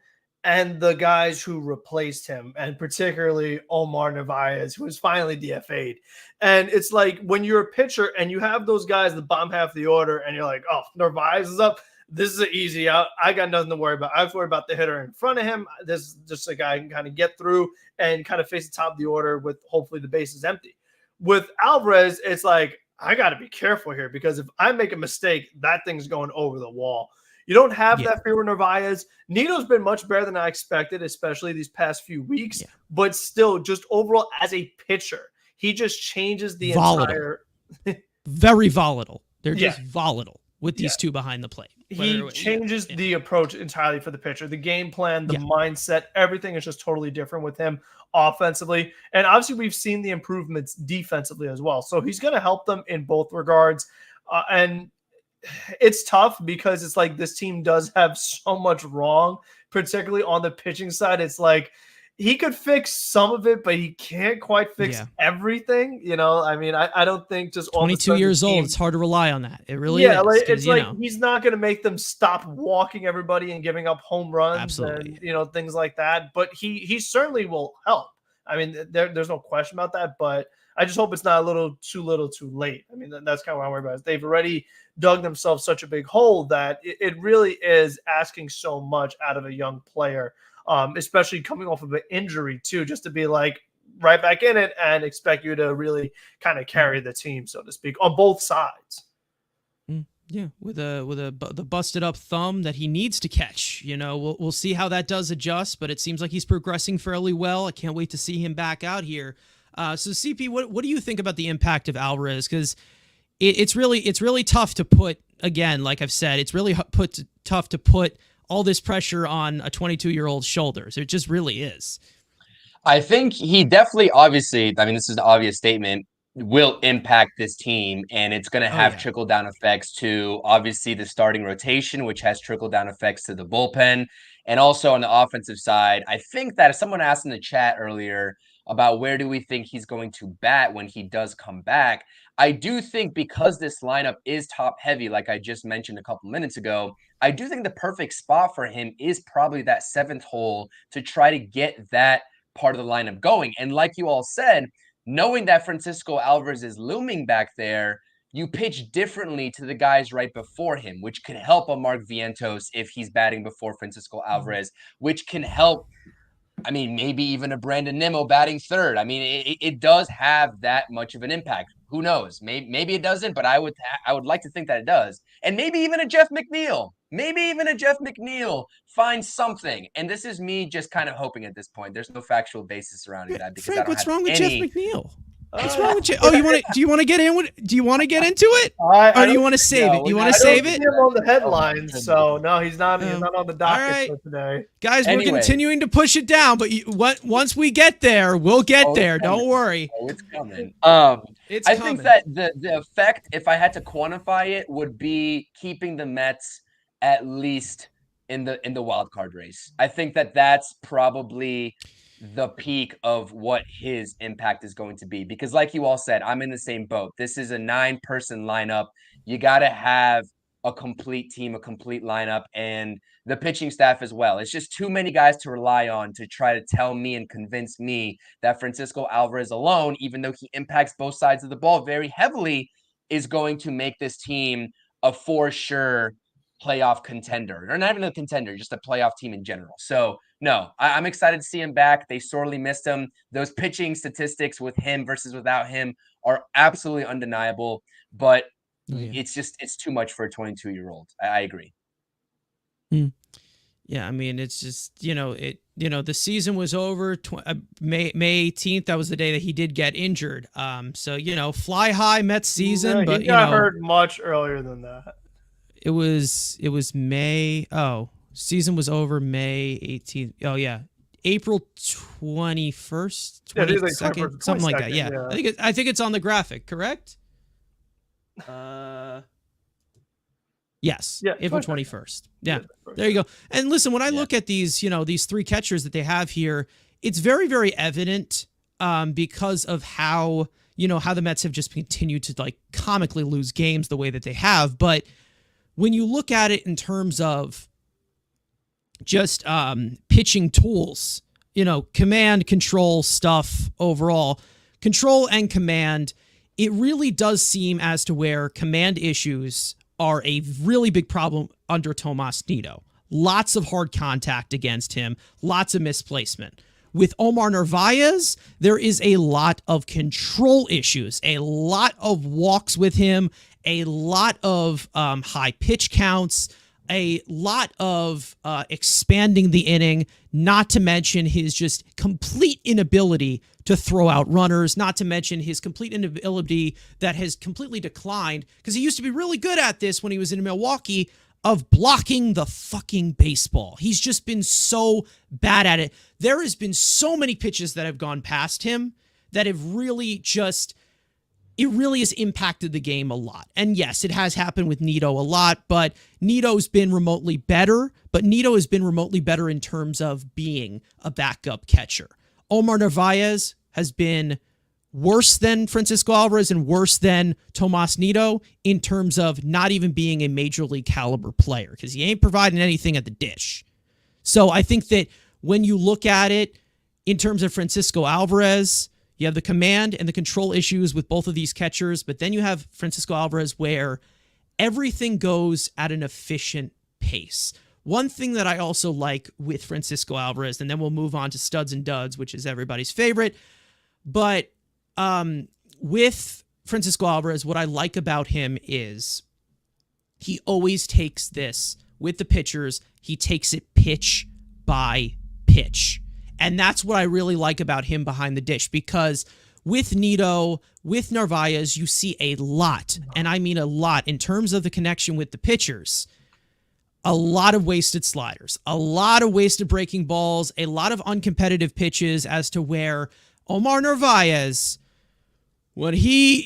and the guys who replaced him, and particularly Omar Narvaez, who was finally DFA'd. And it's like when you're a pitcher and you have those guys in the bottom half of the order and you're like, oh, Narvaez is up. This is an easy out. I got nothing to worry about. I have to worry about the hitter in front of him. This is just a guy who can kind of get through and kind of face the top of the order with hopefully the bases empty. With Alvarez, it's like, I got to be careful here because if I make a mistake, that thing's going over the wall. You don't have that fear with Narvaez. Nito's been much better than I expected, especially these past few weeks. Yeah. But still, just overall as a pitcher, he just changes the entire. Very volatile. They're just volatile with these two behind the plate. He changes the approach entirely for the pitcher. The game plan, the mindset, everything is just totally different with him offensively. And obviously, we've seen the improvements defensively as well. So he's going to help them in both regards. And it's tough because it's like this team does have so much wrong, particularly on the pitching side. It's like he could fix some of it, but he can't quite fix everything. I mean, I don't think just 22 years old, it's hard to rely on that. It really is. It's like he's not going to make them stop walking everybody and giving up home runs and things like that. But he certainly will help. I mean, there's no question about that. But I just hope it's not a little too late. I mean, that's kind of what I'm worried about. They've already dug themselves such a big hole that it really is asking so much out of a young player, especially coming off of an injury too, just to be like right back in it and expect you to really kind of carry the team, so to speak, on both sides. Yeah, with the busted up thumb that he needs to catch. We'll see how that does adjust, but it seems like he's progressing fairly well. I can't wait to see him back out here. So CP, what do you think about the impact of Alvarez? Because it's really tough to put, again, like I've said, it's really tough to put all this pressure on a 22-year-old's shoulders. It just really is. I think he definitely, obviously, I mean, this is an obvious statement, will impact this team, and it's going to have trickle-down effects to, obviously, the starting rotation, which has trickle-down effects to the bullpen, and also on the offensive side. I think that if someone asked in the chat earlier about where do we think he's going to bat when he does come back, I do think because this lineup is top-heavy, like I just mentioned a couple minutes ago, I do think the perfect spot for him is probably that seventh hole to try to get that part of the lineup going. And like you all said, knowing that Francisco Alvarez is looming back there, you pitch differently to the guys right before him, which could help a Mark Vientos if he's batting before Francisco Alvarez, which can help, I mean, maybe even a Brandon Nimmo batting third. I mean, it does have that much of an impact. Who knows? Maybe it doesn't, but I would like to think that it does. And maybe even a Jeff McNeil. Maybe even a Jeff McNeil finds something. And this is me just kind of hoping at this point. There's no factual basis surrounding that. Because Frank, what's wrong with Jeff McNeil? What's wrong with you? Oh, do you want to get into it? Or do you want to save it? Do you want to save it? He's on the headlines, so no, he's not on the docket for today. Guys, we're continuing to push it down, but once we get there, we'll get there. Don't worry. Oh, it's coming. I think that the effect, if I had to quantify it, would be keeping the Mets at least in the wild card race. I think that that's probably the peak of what his impact is going to be, because like you all said, I'm in the same boat. This is a 9-person lineup. You got to have a complete team, a complete lineup, and the pitching staff as well. It's just too many guys to rely on to try to tell me and convince me that Francisco Alvarez alone, even though he impacts both sides of the ball very heavily, is going to make this team a for sure playoff contender, or not even a contender, just a playoff team in general. So no, I'm excited to see him back. They sorely missed him. Those pitching statistics with him versus without him are absolutely undeniable, but it's too much for a 22-year-old. I agree. Yeah, I mean, it's just, the season was over May 18th. That was the day that he did get injured. So, fly high Mets season, but he got hurt much earlier than that. It was May. Oh, season was over May 18th. Oh yeah. April 21st, 22nd, something like that. Yeah. I think it's on the graphic, correct? Yes. Yeah, April 21st. Yeah. There you go. And listen, when I look at these, these three catchers that they have here, it's very, very evident because of how the Mets have just continued to like comically lose games the way that they have. But when you look at it in terms of just pitching tools, command, control stuff overall, control and command, it really does seem as to where command issues are a really big problem under Tomas Nido. Lots of hard contact against him, lots of misplacement. With Omar Narvaez, there is a lot of control issues, a lot of walks with him, a lot of high pitch counts, a lot of expanding the inning, not to mention his just complete inability to throw out runners, not to mention his complete inability that has completely declined, because he used to be really good at this when he was in Milwaukee, of blocking the fucking baseball. He's just been so bad at it. There has been so many pitches that have gone past him that have really it really has impacted the game a lot. And yes, it has happened with Nido a lot, but Nido's been remotely better, but Nido has been remotely better in terms of being a backup catcher. Omar Narvaez has been worse than Francisco Alvarez and worse than Tomas Nido in terms of not even being a major league caliber player, because he ain't providing anything at the dish. So I think that when you look at it in terms of Francisco Alvarez, you have the command and the control issues with both of these catchers, but then you have Francisco Alvarez where everything goes at an efficient pace. One thing that I also like with Francisco Alvarez, and then we'll move on to studs and duds, which is everybody's favorite, but with Francisco Alvarez, what I like about him is he always takes this with the pitchers. He takes it pitch by pitch. And that's what I really like about him behind the dish, because with Nido, with Narvaez, you see a lot, and I mean a lot, in terms of the connection with the pitchers. A lot of wasted sliders, a lot of wasted breaking balls, a lot of uncompetitive pitches, as to where Omar Narvaez, when he,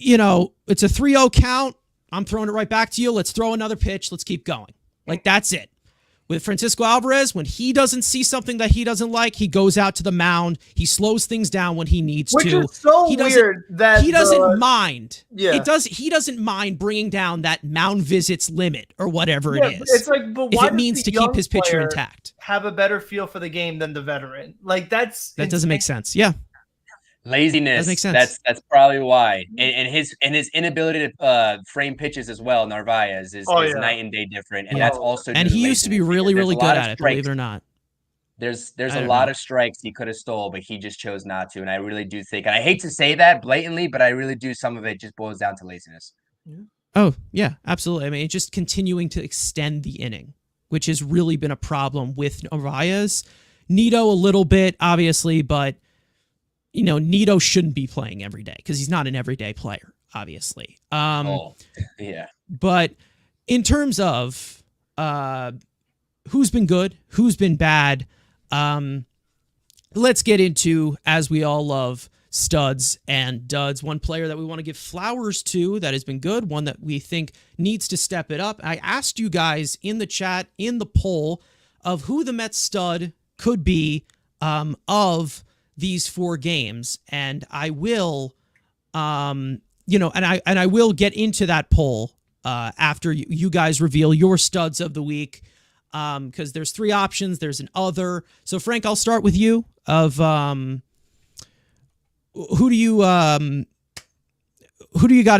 it's a 3-0 count, I'm throwing it right back to you. Let's throw another pitch. Let's keep going. Like, that's it. With Francisco Alvarez, when he doesn't see something that he doesn't like, he goes out to the mound. He slows things down when he needs to. Which is so weird that he doesn't mind. Yeah, he doesn't mind bringing down that mound visits limit or whatever it is. It's like, but why if it means to keep his pitcher intact, have a better feel for the game than the veteran? Like, that doesn't make sense. Yeah. Laziness. That makes sense. That's probably why, and his inability to frame pitches as well. Narvaez is night and day different, and that's also. And he used to be really, really good at it. Believe it or not, there's a lot of strikes he could have stole, but he just chose not to. And I really do think, and I hate to say that blatantly, but I really do. Some of it just boils down to laziness. Oh yeah, absolutely. I mean, it's just continuing to extend the inning, which has really been a problem with Narvaez. Nido a little bit, obviously, but. Nido shouldn't be playing every day because he's not an everyday player, obviously. Yeah. But in terms of who's been good, who's been bad, let's get into, as we all love, studs and duds. One player that we want to give flowers to that has been good, one that we think needs to step it up. I asked you guys in the chat, in the poll, of who the Mets stud could be of these 4 games, and I will, and I will get into that poll after you guys reveal your studs of the week, because there's 3 options. There's an other. So Frank, I'll start with you. Of who do you got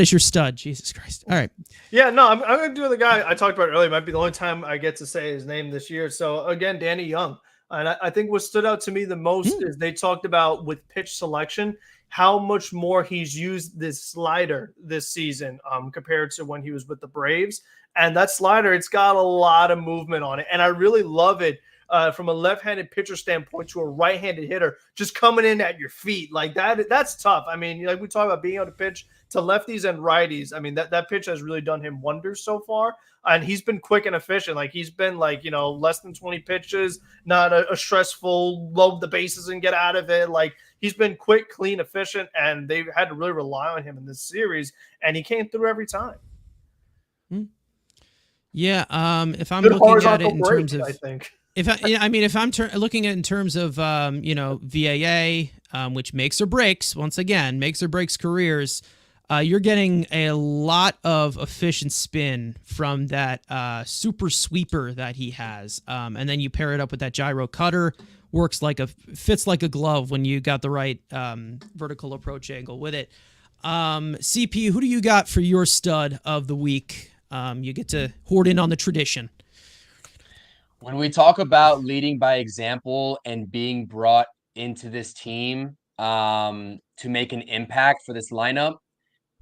as your stud? Jesus Christ! All right. Yeah, no, I'm going to do the guy I talked about earlier. Might be the only time I get to say his name this year. So again, Danny Young. And I think what stood out to me the most is they talked about with pitch selection, how much more he's used this slider this season compared to when he was with the Braves. And that slider, it's got a lot of movement on it. And I really love it from a left-handed pitcher standpoint to a right-handed hitter, just coming in at your feet like that. That's tough. I mean, like we talk about being able to pitch to lefties and righties. I mean, that pitch has really done him wonders so far. And he's been quick and efficient. Like he's been like, less than 20 pitches, not a stressful load the bases and get out of it. Like he's been quick, clean, efficient, and they've had to really rely on him in this series. And he came through every time. Yeah. If I'm Good looking at it in break, terms of, I think. if I'm looking at it in terms of, VAA, which makes or breaks, once again, makes or breaks careers, you're getting a lot of efficient spin from that super sweeper that he has. And then you pair it up with that gyro cutter, fits like a glove when you got the right vertical approach angle with it. CP, who do you got for your stud of the week? You get to hoard in on the tradition. When we talk about leading by example and being brought into this team to make an impact for this lineup,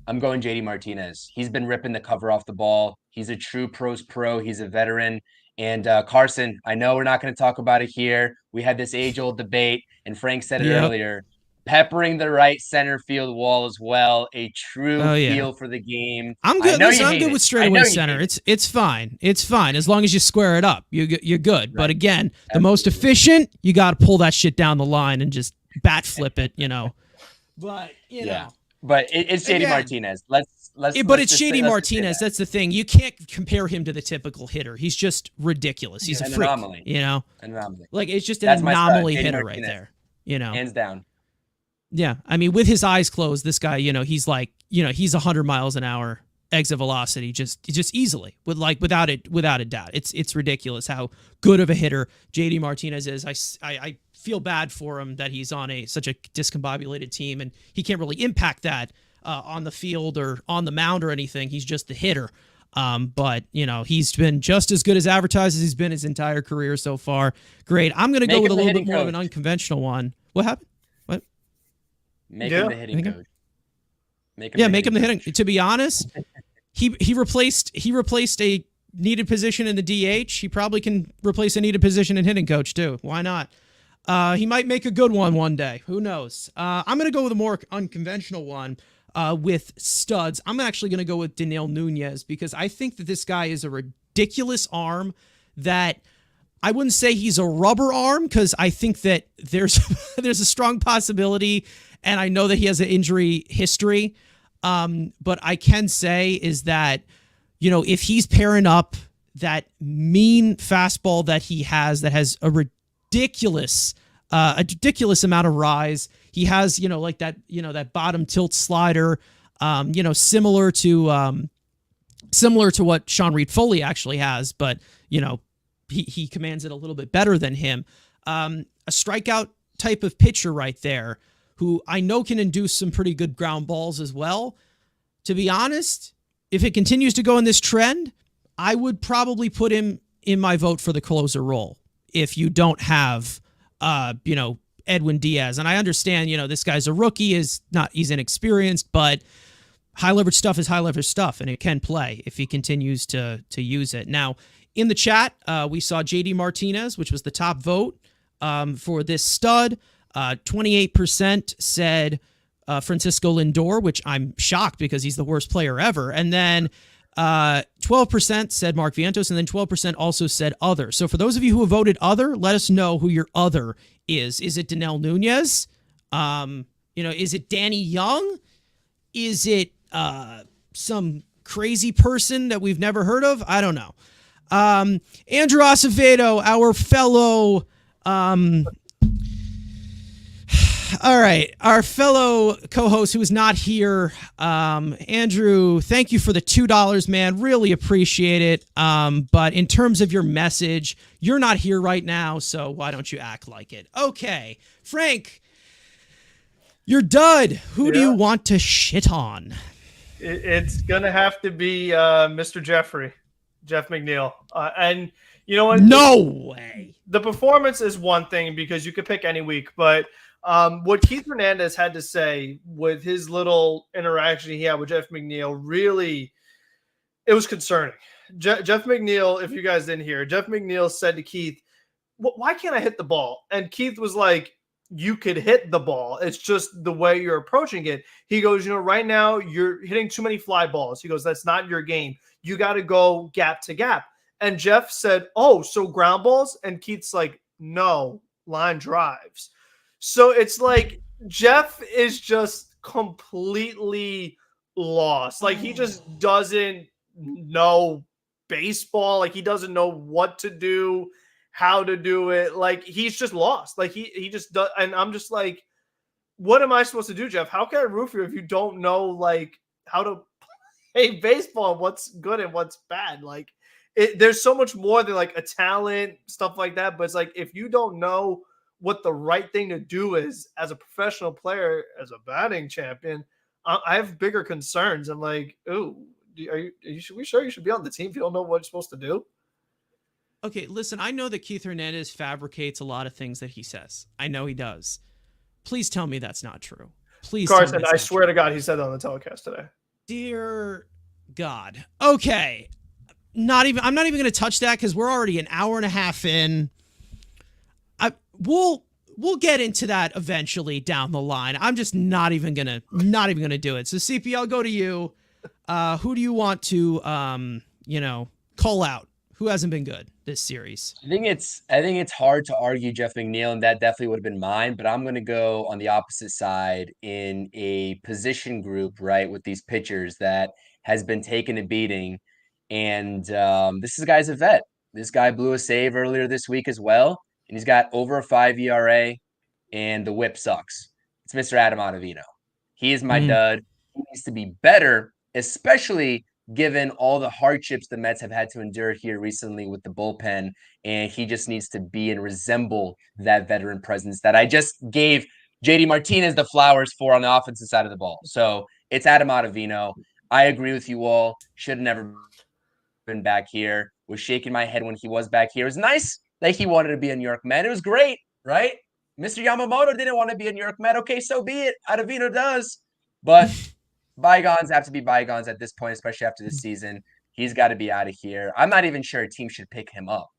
I'm going JD Martinez. He's been ripping the cover off the ball. He's a true pros pro. He's a veteran. And Carson, I know we're not going to talk about it here. We had this age-old debate, and Frank said it earlier. Peppering the right center field wall as well. A true feel for the game. I'm good. I'm good with straightaway center. It's fine. It's fine as long as you square it up. You're good. Right. But again, the most efficient, you got to pull that shit down the line and just bat flip it. But you know. But it's JD Martinez. Let's it's JD Martinez. That's the thing. You can't compare him to the typical hitter. He's just ridiculous. He's a freak. Anomaly. An anomaly. Like it's just an anomaly hitter right there. Hands down. Yeah, I mean, with his eyes closed, this guy, he's like, he's 100 miles an hour exit velocity, just easily, without a doubt. It's ridiculous how good of a hitter JD Martinez is. I feel bad for him that he's on such a discombobulated team and he can't really impact that on the field or on the mound or anything. He's just the hitter. But he's been just as good as advertised as he's been his entire career so far. Great. I'm going to go with a little bit more of an unconventional one. What happened? Make him the hitting coach. Make him the hitting. To be honest, he replaced a needed position in the DH. He probably can replace a needed position in hitting coach too. Why not? He might make a good one day. Who knows? I'm going to go with a more unconventional one with studs. I'm actually going to go with Daniel Nunez because I think that this guy is a ridiculous arm that I wouldn't say he's a rubber arm because I think that there's a strong possibility, and I know that he has an injury history. But I can say is that, if he's pairing up that mean fastball that he has that has a ridiculous amount of rise, he has, like that, that bottom tilt slider, similar to what Sean Reed Foley actually has, but, he commands it a little bit better than him. A strikeout type of pitcher right there who I know can induce some pretty good ground balls as well. To be honest, if it continues to go in this trend, I would probably put him in my vote for the closer role if you don't have, Edwin Diaz. And I understand, this guy's a rookie, he's inexperienced, but high leverage stuff is high leverage stuff, and it can play if he continues to use it. Now, in the chat, we saw JD Martinez, which was the top vote for this stud. 28% said Francisco Lindor, which I'm shocked because he's the worst player ever. And then 12% said Mark Vientos, and then 12% also said other. So for those of you who have voted other, let us know who your other is. Is it Daniel Nunez? Is it Danny Young? Is it some crazy person that we've never heard of? I don't know. Andrew Acevedo, our fellow, our fellow co-host who is not here. Andrew, thank you for the $2, man. Really appreciate it. But in terms of your message, you're not here right now, so why don't you act like it? Okay, Frank, you're dud. Who do you want to shit on? It's going to have to be Mr. Jeff McNeil. And, You know what? No way. The performance is one thing because you could pick any week, but what Keith Hernandez had to say with his little interaction he had with Jeff McNeil, really, it was concerning. Jeff McNeil, if you guys didn't hear, Jeff McNeil said to Keith, why can't I hit the ball? And Keith was like, you could hit the ball. It's just the way you're approaching it. He goes, right now you're hitting too many fly balls. He goes, that's not your game. You got to go gap to gap. And Jeff said, oh, so ground balls? And Keith's like, no, line drives. So it's like Jeff is just completely lost. Like he just doesn't know baseball. Like he doesn't know what to do, how to do it. Like he's just lost. Like he just does. And I'm just like, what am I supposed to do, Jeff? How can I root for you if you don't know like how to play baseball, what's good and what's bad? Like there's so much more than like a talent, stuff like that. But it's like, if you don't know what the right thing to do is as a professional player, as a batting champion, I have bigger concerns. I'm like, ooh, are we sure you should be on the team if you don't know what you're supposed to do? Okay, listen, I know that Keith Hernandez fabricates a lot of things that he says. I know he does. Please tell me that's not true. Please, Carson, I swear to God, he said that on the telecast today. Dear God. Okay. I'm not even going to touch that because we're already an hour and a half in. We'll get into that eventually down the line. I'm just not even gonna do it. So CP, I'll go to you. Who do you want to call out? Who hasn't been good this series? I think it's hard to argue Jeff McNeil, and that definitely would have been mine. But I'm going to go on the opposite side in a position group, right, with these pitchers that has been taking a beating. And this guy's a vet. This guy blew a save earlier this week as well, and he's got over a 5 ERA, and the whip sucks. It's Mr. Adam Ottavino. He is my dud. He needs to be better, especially given all the hardships the Mets have had to endure here recently with the bullpen, and he just needs to be and resemble that veteran presence that I just gave JD Martinez the flowers for on the offensive side of the ball. So it's Adam Ottavino. I agree with you all. Should have never been back here. Was shaking my head when he was back here. It was nice that he wanted to be a New York Met. It was great, right? Mr. Yamamoto didn't want to be a New York Met. Okay, so be it. Ottavino does. But bygones have to be bygones at this point, especially after this season. He's got to be out of here. I'm not even sure a team should pick him up.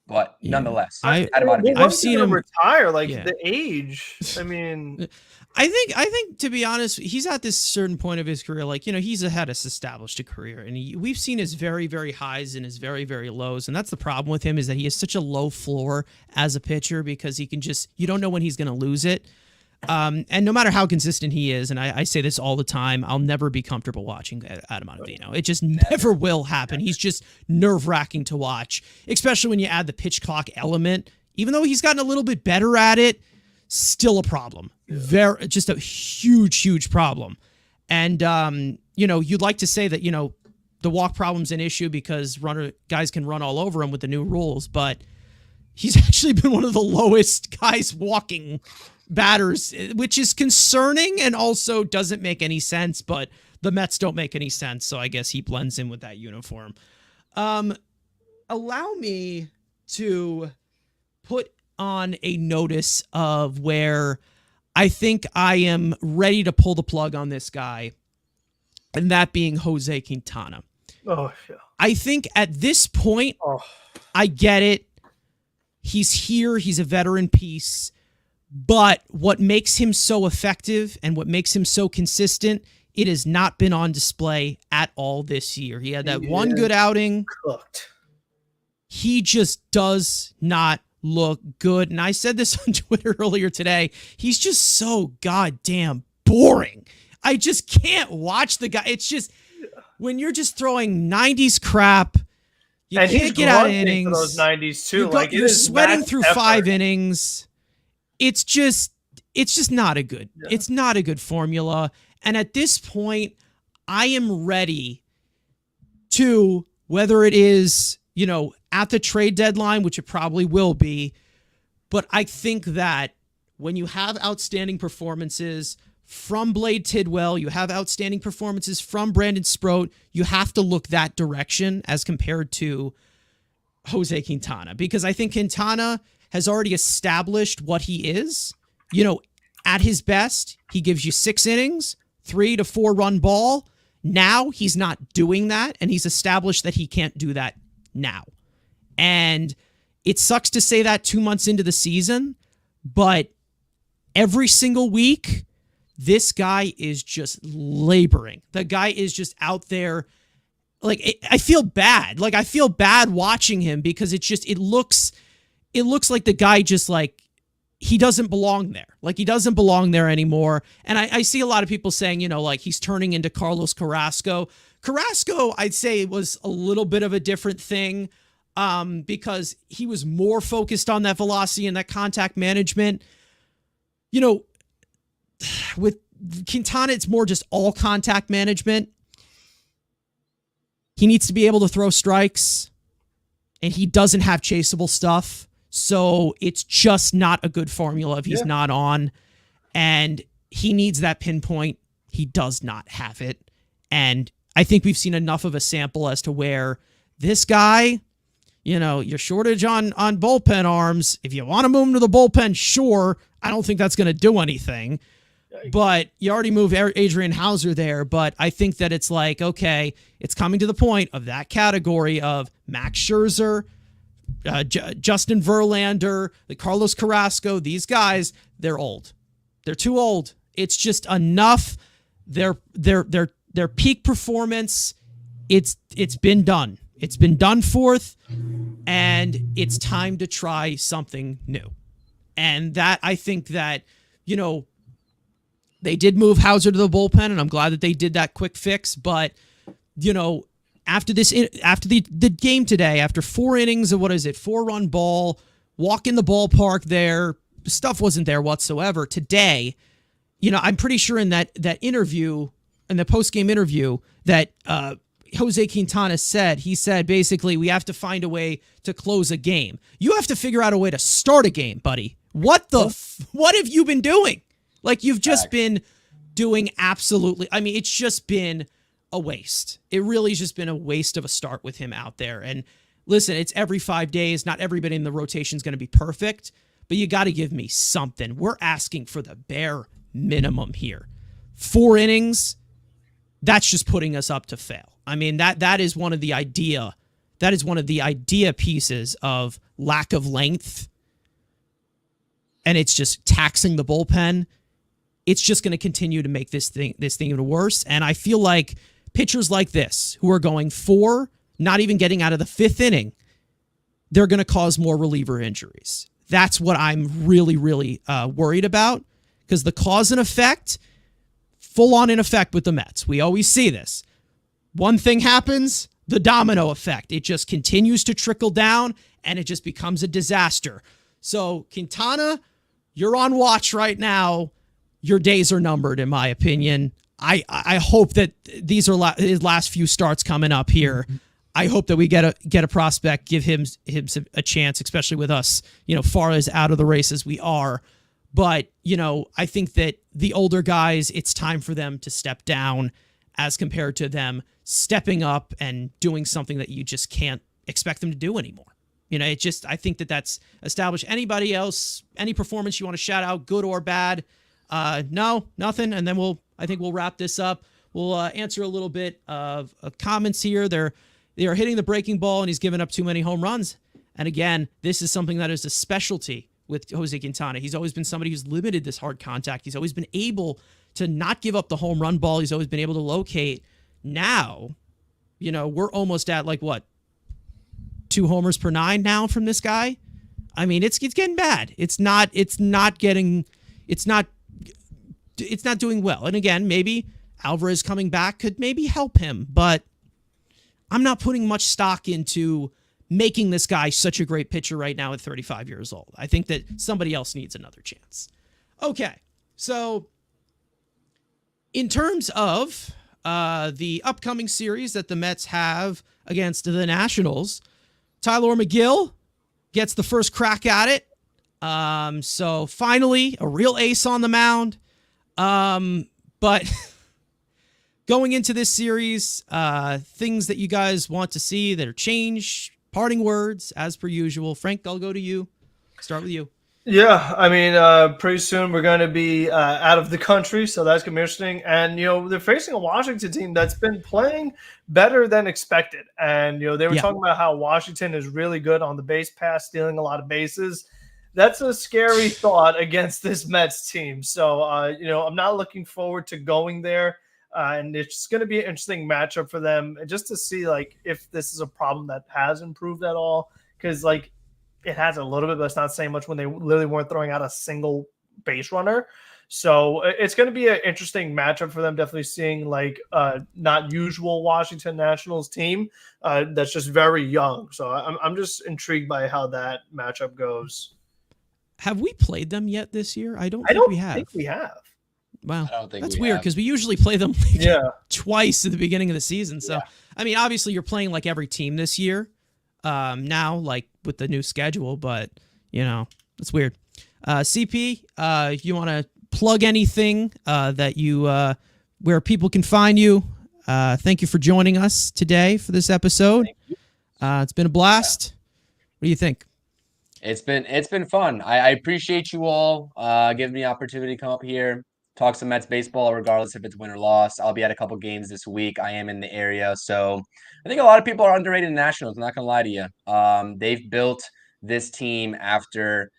But nonetheless, I've seen him retire, the age. I mean, I think to be honest, he's at this certain point of his career, he's had established a career, and we've seen his very, very highs and his very, very lows, and that's the problem with him is that he has such a low floor as a pitcher because he can you don't know when he's going to lose it. And no matter how consistent he is, and I say this all the time, I'll never be comfortable watching Adam Ottavino. It just never will happen. He's just nerve-wracking to watch, especially when you add the pitch clock element. Even though he's gotten a little bit better at it, still a problem. Just a huge, huge problem. And, you'd like to say that, the walk problem's an issue because guys can run all over him with the new rules, but he's actually been one of the lowest guys walking batters, which is concerning and also doesn't make any sense, but the Mets don't make any sense, so I guess he blends in with that uniform. Allow me to put on a notice of where I think I am ready to pull the plug on this guy, and that being Jose Quintana. Oh, yeah. I think at this point, I get it. He's here. He's a veteran piece. But what makes him so effective and what makes him so consistent, it has not been on display at all this year. He had that one good outing. Cooked. He just does not look good. And I said this on Twitter earlier today. He's just so goddamn boring. I just can't watch the guy. It's just when you're just throwing 90s crap, you can't get out of innings. For those 90s too. You're sweating through 5 innings. It's just not a good. Yeah. It's not a good formula. And at this point, I am ready to, whether it is, at the trade deadline, which it probably will be, but I think that when you have outstanding performances from Blade Tidwell, you have outstanding performances from Brandon Sproat, you have to look that direction as compared to Jose Quintana, because I think Quintana has already established what he is. You know, at his best, he gives you 6 innings, 3 to 4 run ball. Now he's not doing that, and he's established that he can't do that now. And it sucks to say that 2 months into the season, but every single week, this guy is just laboring. The guy is just out there. Like, I feel bad. Like, I feel bad watching him because it looks like the guy just, like, he doesn't belong there. Like, he doesn't belong there anymore. And I see a lot of people saying, you know, like, he's turning into Carlos Carrasco. Carrasco, I'd say, was a little bit of a different thing because he was more focused on that velocity and that contact management. You know, with Quintana, it's more just all contact management. He needs to be able to throw strikes, and he doesn't have chaseable stuff. So it's just not a good formula if he's not on. And he needs that pinpoint. He does not have it. And I think we've seen enough of a sample as to where this guy, you know, your shortage on bullpen arms. If you want to move him to the bullpen, sure. I don't think that's going to do anything. But you already moved Adrian Hauser there. But I think that it's like, okay, it's coming to the point of that category of Max Scherzer, Justin Verlander, the Carlos Carrasco. These guys, they're old. They're too old. It's just enough. Their peak performance, it's been done. It's been done forth, and it's time to try something new. And that, I think that, you know, they did move Hauser to the bullpen, and I'm glad that they did that quick fix. But, you know, after the game today, after 4 innings of 4-run ball, walk in the ballpark there, stuff wasn't there whatsoever. Today, you know, I'm pretty sure in that interview, in the post-game interview that Jose Quintana said, he said basically, we have to find a way to close a game. You have to figure out a way to start a game, buddy. What have you been doing? Like, you've just been doing absolutely, I mean, it's just been a waste. It really has just been a waste of a start with him out there. And listen, it's every 5 days. Not everybody in the rotation is going to be perfect, but you got to give me something. We're asking for the bare minimum here. 4 innings, that's just putting us up to fail. I mean, that is one of the idea pieces of lack of length, and it's just taxing the bullpen. It's just going to continue to make this thing even worse. And I feel like pitchers like this, who are going 4, not even getting out of the 5th inning, they're going to cause more reliever injuries. That's what I'm really, really worried about, because the cause and effect, full on in effect with the Mets. We always see this. One thing happens, the domino effect. It just continues to trickle down, and it just becomes a disaster. So, Quintana, you're on watch right now. Your days are numbered, in my opinion. I hope that these are his last few starts coming up here. I hope that we get a prospect, give him a chance, especially with us, you know, far as out of the race as we are. But, you know, I think that the older guys, it's time for them to step down as compared to them stepping up and doing something that you just can't expect them to do anymore. You know, I think that's established. Anybody else, any performance you want to shout out, good or bad? No, nothing. And then I think we'll wrap this up. We'll answer a little bit of comments here. They are hitting the breaking ball, and he's given up too many home runs. And again, this is something that is a specialty with Jose Quintana. He's always been somebody who's limited this hard contact. He's always been able to not give up the home run ball. He's always been able to locate. Now, you know, we're almost at 2 homers per 9 now from this guy. I mean, it's getting bad. It's not doing well. And again, maybe Alvarez coming back could maybe help him, but I'm not putting much stock into making this guy such a great pitcher right now at 35 years old. I think that somebody else needs another chance. Okay, so in terms of the upcoming series that the Mets have against the Nationals, Tyler McGill gets the first crack at it. So finally, a real ace on the mound. But going into this series, things that you guys want to see that are changed, parting words as per usual. Frank, I'll go to you. Start with you. Yeah, I mean, pretty soon we're going to be out of the country, so that's going to be interesting. And, they're facing a Washington team that's been playing better than expected. And, they were talking about how Washington is really good on the base pass, stealing a lot of bases. That's a scary thought against this Mets team. So, I'm not looking forward to going there. And it's going to be an interesting matchup for them just to see, if this is a problem that has improved at all. Because, it has a little bit, but it's not saying much when they literally weren't throwing out a single base runner. So it's going to be an interesting matchup for them. Definitely seeing not usual Washington Nationals team that's just very young. So I'm just intrigued by how that matchup goes. Have we played them yet this year? I don't think we have. Wow, that's weird because we usually play them twice at the beginning of the season. So I mean, obviously you're playing every team this year. Now, with the new schedule, but it's weird. CP, if you want to plug anything that you where people can find you, thank you for joining us today for this episode. It's been a blast. What do you think? It's been fun. I appreciate you all giving me the opportunity to come up here, talk some Mets baseball, regardless if it's win or loss. I'll be at a couple games this week. I am in the area, so I think a lot of people are underrated in Nationals. I'm not gonna lie to you. They've built this team after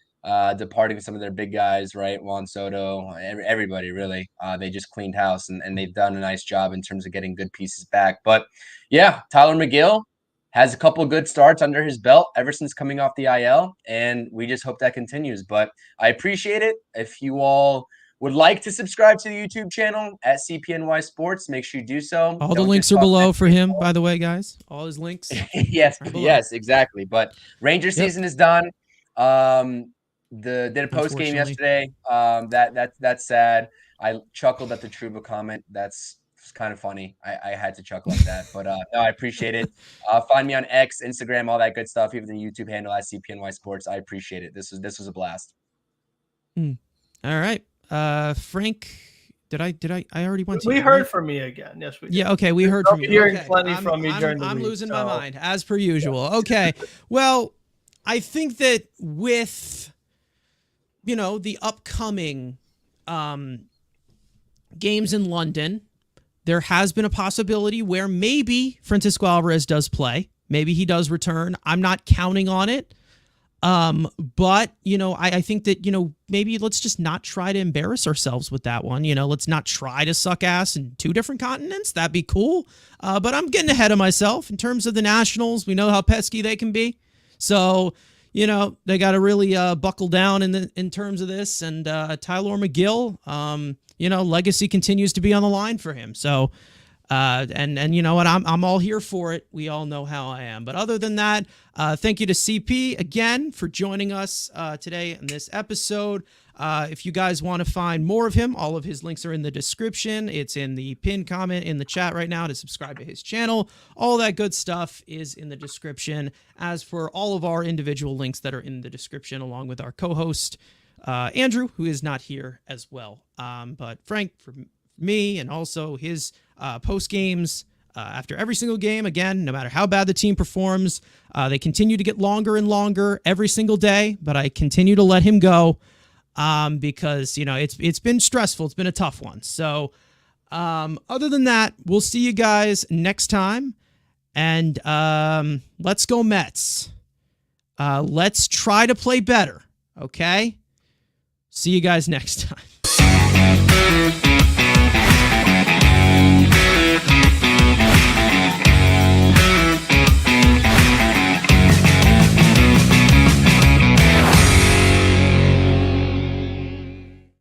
departing some of their big guys, right? Juan Soto, everybody really. They just cleaned house and they've done a nice job in terms of getting good pieces back. But yeah, Tyler McGill has a couple of good starts under his belt ever since coming off the IL, and we just hope that continues. But I appreciate it. If you all would like to subscribe to the YouTube channel at CPNYSports, make sure you do so. All the links are below for him, by the way, guys. All his links. yes, exactly. But Ranger season is done. Did a post game yesterday. That's sad. I chuckled at the Truba comment. That's kind of funny. I had to chuckle at that. But no, I appreciate it. Find me on X, Instagram, all that good stuff. Even the YouTube handle at CPNYSports. I appreciate it. This was a blast. All right. Frank, did I already went to We heard from me again. Yes, we did. Yeah, okay, we heard from you. Hearing plenty from me during the week. I'm losing my mind, as per usual. Okay. Well, I think that with the upcoming games in London, there has been a possibility where maybe Francisco Alvarez does play. Maybe he does return. I'm not counting on it. But, I think that, maybe let's just not try to embarrass ourselves with that one. Let's not try to suck ass in two different continents. That'd be cool. But I'm getting ahead of myself in terms of the Nationals. We know how pesky they can be. So, they got to really buckle down in terms of this. And Tyler McGill, legacy continues to be on the line for him. So, and you know what? I'm all here for it. We all know how I am. But other than that, thank you to CP again for joining us today in this episode. If you guys want to find more of him, all of his links are in the description. It's in the pinned comment in the chat right now to subscribe to his channel. All that good stuff is in the description, as for all of our individual links that are in the description, along with our co-host, Andrew, who is not here as well. But Frank, for me, and also his post games after every single game, again, no matter how bad the team performs, they continue to get longer and longer every single day, but I continue to let him go because it's been stressful. It's been a tough one. So other than that, we'll see you guys next time, and let's go Mets. Let's try to play better. Okay, see you guys next time.